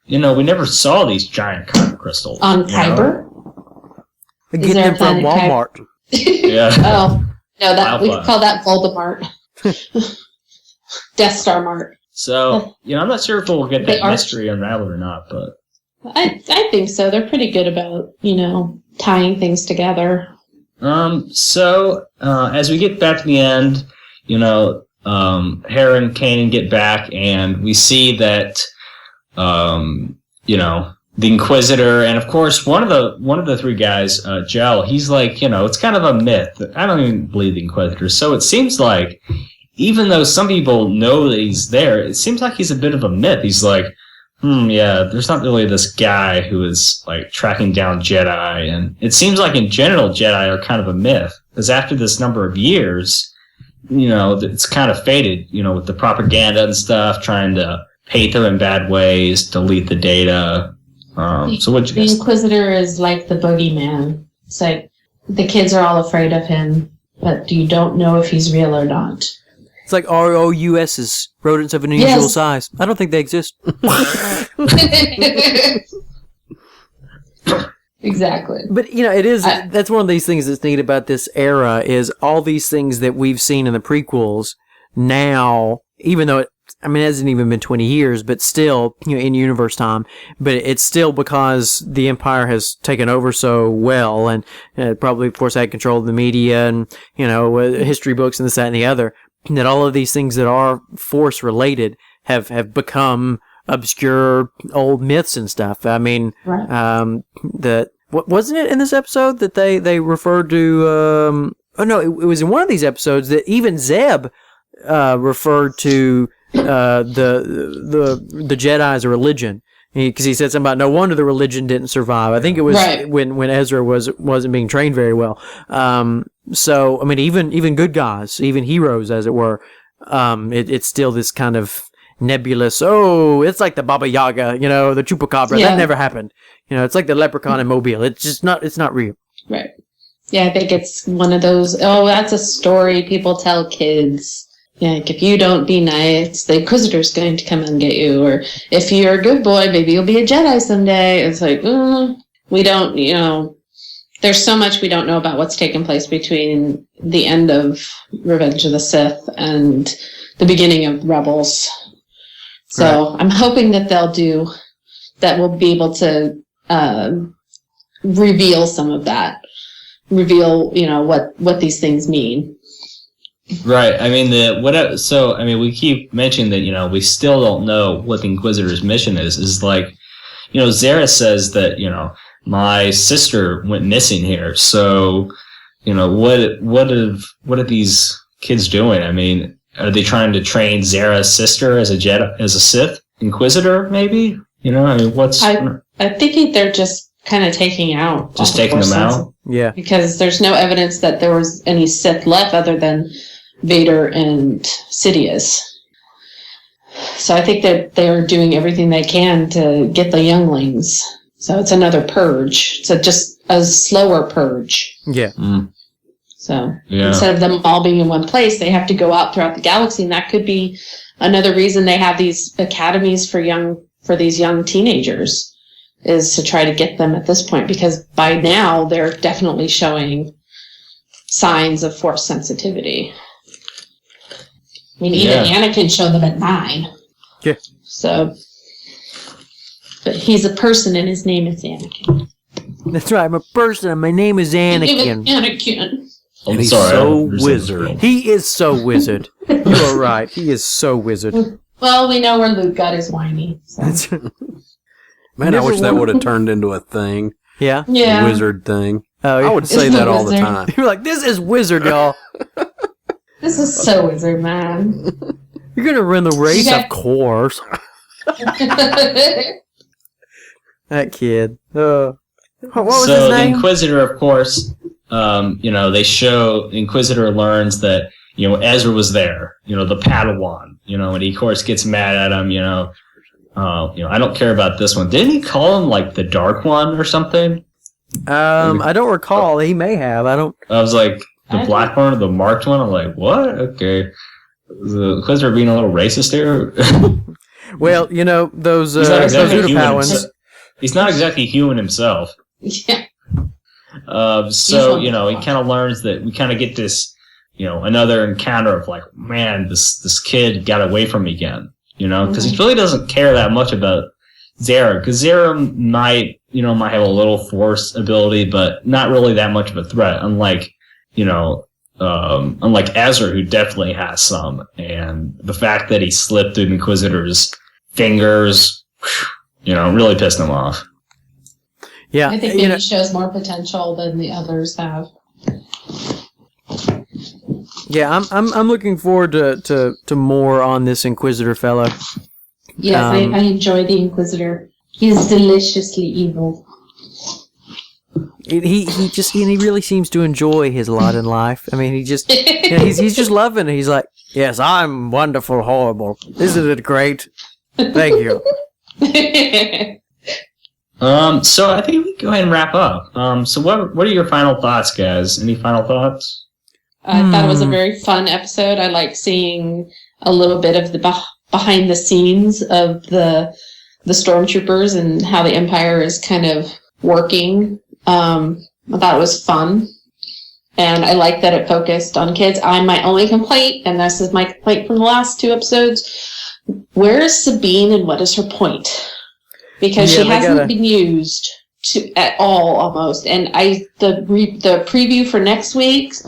we never saw these giant Kyber crystals. On Kyber? Get them from Walmart. Yeah. Oh, no, we call that Voldemort. Death Star Mart. So, I'm not sure if we'll get that mystery unraveled or not, but I think so. They're pretty good about, tying things together. So, as we get back to the end, Hera and Kanan get back, and we see that, the Inquisitor, and of course, one of the three guys, Jel, he's like, it's kind of a myth. I don't even believe the Inquisitor. So it seems like, even though some people know that he's there, it seems like he's a bit of a myth. He's like, there's not really this guy who is tracking down Jedi, and it seems like in general Jedi are kind of a myth, because after this number of years, it's kind of faded, with the propaganda and stuff, trying to paint them in bad ways, delete the data. So what you The guys? Inquisitor is like the boogeyman. It's like the kids are all afraid of him, but you don't know if he's real or not. It's like ROUSs, rodents of unusual Yes. size. I don't think they exist. Exactly. But it is. That's one of these things that's neat about this era is all these things that we've seen in the prequels. Now, even though it hasn't even been 20 years, but still, in universe time. But it's still because the Empire has taken over so well, and probably, of course, had control of the media and history books and this, that, and the other. That all of these things that are Force related have become obscure old myths and stuff. I mean, Right. wasn't it in this episode that they referred to? It was in one of these episodes that even Zeb referred to the Jedi as a religion. Because he said something about no wonder the religion didn't survive. I think it was when Ezra wasn't being trained very well. So I mean, even good guys, even heroes, as it were, it's still this kind of nebulous. Oh, it's like the Baba Yaga, the Chupacabra. Yeah. That never happened. It's like the Leprechaun in Mobile. It's just not. It's not real. Right. Yeah, I think it's one of those, that's a story people tell kids. Yeah, like if you don't be nice, the Inquisitor's going to come and get you. Or if you're a good boy, maybe you'll be a Jedi someday. It's like, we don't, there's so much we don't know about what's taken place between the end of Revenge of the Sith and the beginning of Rebels. So I'm hoping that we'll be able to reveal some of that. Reveal, what these things mean. Right. I mean, we keep mentioning that, we still don't know what the Inquisitor's mission is. Is like, Zara says that, my sister went missing here. So, what are these kids doing? I mean, are they trying to train Zara's sister as a Jedi, as a Sith Inquisitor, maybe? I think they're just kind of taking out. Just taking them out? Yeah. Because there's no evidence that there was any Sith left other than Vader and Sidious. So I think that they're doing everything they can to get the younglings. So it's another purge. It's just a slower purge. Yeah. Mm. So instead of them all being in one place, they have to go out throughout the galaxy, and that could be another reason they have these academies for these young teenagers, is to try to get them at this point, because by now they're definitely showing signs of Force sensitivity. I mean, even Anakin showed them at 9. Yeah. So, but he's a person and his name is Anakin. That's right. I'm a person and my name is Anakin. Anakin. And he's so wizard. He is so wizard. You are right. He is so wizard. Well, we know where Luke got his whiny. So. Man, I wish that would have turned into a thing. Yeah? Yeah. A wizard thing. Oh, yeah. I would say It's the that all the wizard. time. You're like, this is wizard, y'all. This is so wizard, man. You're going to run the race? Yeah. Of course. That kid. What was so his the name? Inquisitor, of course, they show the Inquisitor learns that, Ezra was there, the Padawan, and he, of course, gets mad at him, I don't care about this one. Didn't he call him, like, the Dark One or something? I don't recall. He may have. I was like, the Black One or the Marked One? I'm like, what? Okay. The Inquisitor being a little racist here? Well, those He's not exactly human Utapauans. himself. He's not exactly human himself. Yeah. So, he kind of learns that we kind of get this, another encounter of like, man, this kid got away from me again, because he really doesn't care that much about Zara, because Zara might have a little Force ability, but not really that much of a threat, unlike Ezra, who definitely has some, and the fact that he slipped through the Inquisitor's fingers, really pissed him off. Yeah, I think maybe he shows more potential than the others have. Yeah, I'm looking forward to more on this Inquisitor fella. Yes, I enjoy the Inquisitor. He's deliciously evil. He really seems to enjoy his lot in life. I mean, he's just loving it. He's like, yes, I'm wonderful, horrible. Isn't it great? Thank you. So I think we can go ahead and wrap up. So what are your final thoughts, guys? Any final thoughts? I thought it was a very fun episode. I like seeing a little bit of the behind the scenes of the stormtroopers and how the Empire is kind of working. I thought it was fun. And I like that it focused on kids. My only complaint, and this is my complaint from the last 2 episodes, where is Sabine and what is her point? Because she hasn't been used at all almost. And the preview for next week's,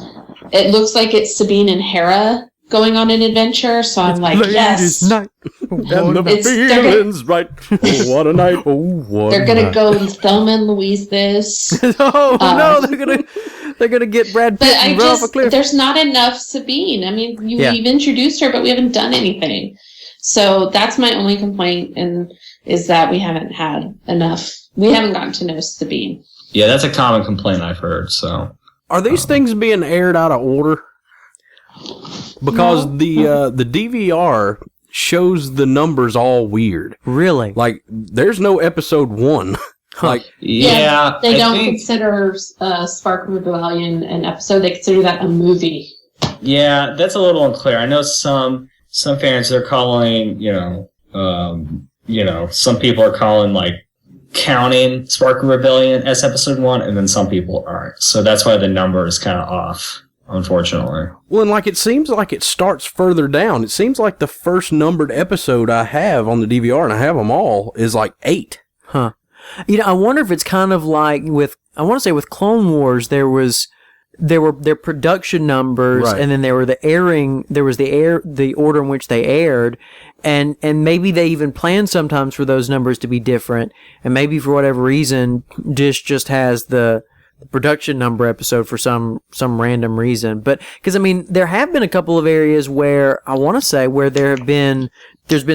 it looks like it's Sabine and Hera going on an adventure. So I'm like, yes. Night. And the feeling's right. Oh, what a night. Oh, what they're going to go and Thelma and Louise this. No, they're gonna get Brad Pitt and run off a cliff. There's not enough Sabine. I mean, we've introduced her, but we haven't done anything. So that's my only complaint, and is that we haven't had enough. We haven't gotten to know Sabine. Yeah, that's a common complaint I've heard. So, are these things being aired out of order? Because the DVR shows the numbers all weird. Really? Like, there's no episode 1. Like, yeah, they don't consider Spark Rebellion an episode. They consider that a movie. Yeah, that's a little unclear. I know some fans are calling, some people are calling like counting Spark Rebellion as episode 1, and then some people aren't. So that's why the number is kind of off, unfortunately. Well, and like it seems like it starts further down. It seems like the first numbered episode I have on the DVR, and I have them all, is like 8. Huh. I wonder if it's kind of like with Clone Wars, there were their production numbers, right, and then there was the order in which they aired, and maybe they even plan sometimes for those numbers to be different, and maybe for whatever reason, Dish just has the production number episode for some random reason. But because there have been a couple of areas where I want to say where there's been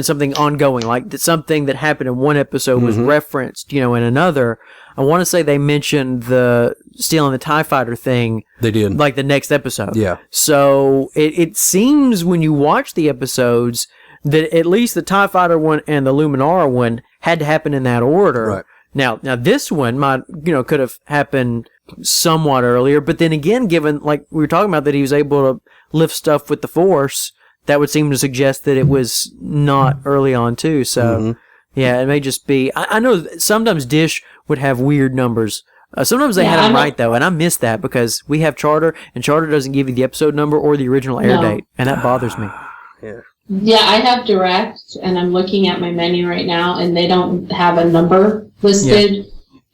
something ongoing, like something that happened in one episode was referenced, in another. I want to say they mentioned the stealing the TIE fighter thing. They did. Like the next episode. Yeah. So it seems when you watch the episodes that at least the TIE fighter one and the Luminara one had to happen in that order. Right. Now this one might, could have happened somewhat earlier, but then again, given, like we were talking about, that he was able to lift stuff with the Force, that would seem to suggest that it was not early on too. So, yeah, it may just be. I know sometimes Dish would have weird numbers. Sometimes they had them right though, and I miss that because we have Charter, and Charter doesn't give you the episode number or the original air date, and that bothers me. Yeah, I have Direct, and I'm looking at my menu right now, and they don't have a number listed.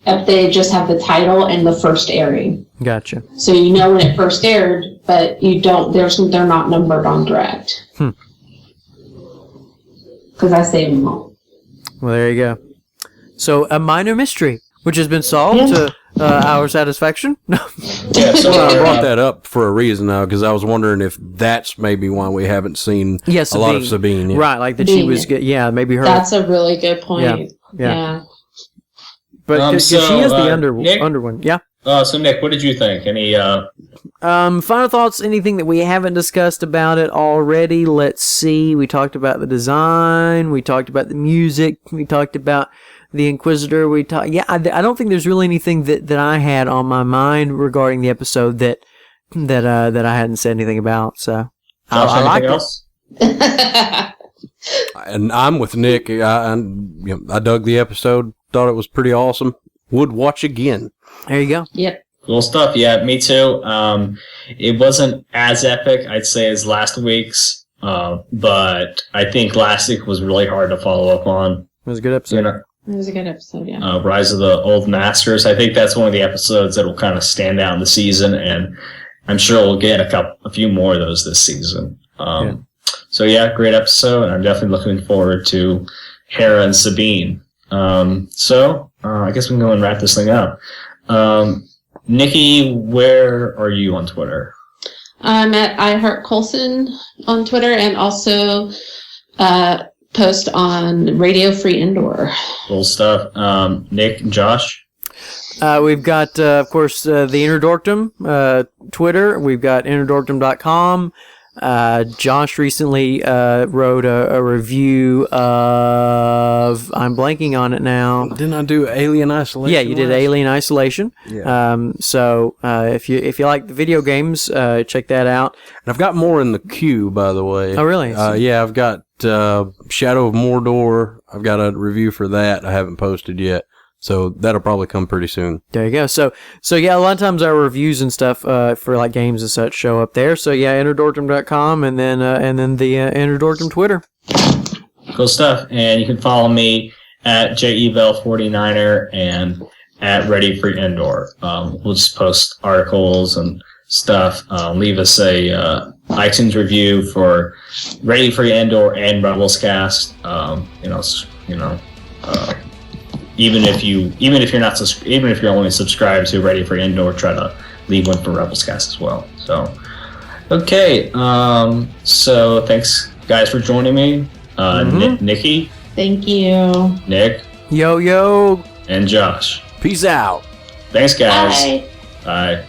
If they just have the title and the first airing. Gotcha. So you know when it first aired, but you don't. They're not numbered on Direct. Because I saved them all. Well, there you go. So a minor mystery, which has been solved to our satisfaction. Yeah, so I brought that up for a reason now, because I was wondering if that's maybe why we haven't seen a lot of Sabine. Yeah. Right, like that she was. Maybe her. That's a really good point. Yeah. But she is the under one. Yeah. So Nick, what did you think? Any final thoughts? Anything that we haven't discussed about it already? Let's see. We talked about the design. We talked about the music. We talked about the Inquisitor. I don't think there's really anything that I had on my mind regarding the episode that I hadn't said anything about. So I like it. And I'm with Nick. I dug the episode. Thought it was pretty awesome. Would watch again. There you go. Yep. Cool stuff. Yeah, me too. It wasn't as epic, I'd say, as last week's, but I think last week was really hard to follow up on. It was a good episode. It was a good episode, yeah. Rise of the Old Masters. I think that's one of the episodes that will kind of stand out in the season, and I'm sure we'll get a few more of those this season. So yeah, great episode, and I'm definitely looking forward to Hera and Sabine. I guess we can go and wrap this thing up. Nicki, where are you on Twitter? I'm at iHeartColson on Twitter, and also post on Radio Free Indoor. Cool stuff. Nick and Josh? We've got, of course, the Inner Dorkdom Twitter. We've got innerdorkdom.com. Josh recently wrote a review of. I'm blanking on it now. Didn't I do Alien Isolation? Yeah, you did Alien Isolation. Yeah. So if you like the video games, check that out. And I've got more in the queue, by the way. Oh, really? Yeah, I've got Shadow of Mordor. I've got a review for that. I haven't posted yet. So that'll probably come pretty soon. There you go. So yeah, a lot of times our reviews and stuff for like games and such show up there. So yeah, innerdorkdom.com and then the Inner Dorkdom Twitter. Cool stuff. And you can follow me at JEVEL49er and at Ready for Indoor. We'll just post articles and stuff. Leave us a iTunes review for Ready for Indoor and RebelsCast. Even if you're only subscribed to Ready for Indoor, try to leave one for RebelsCast as well. So, okay. So thanks guys for joining me. Nicki. Thank you. Nick. Yo. And Josh. Peace out. Thanks guys. Bye. Bye.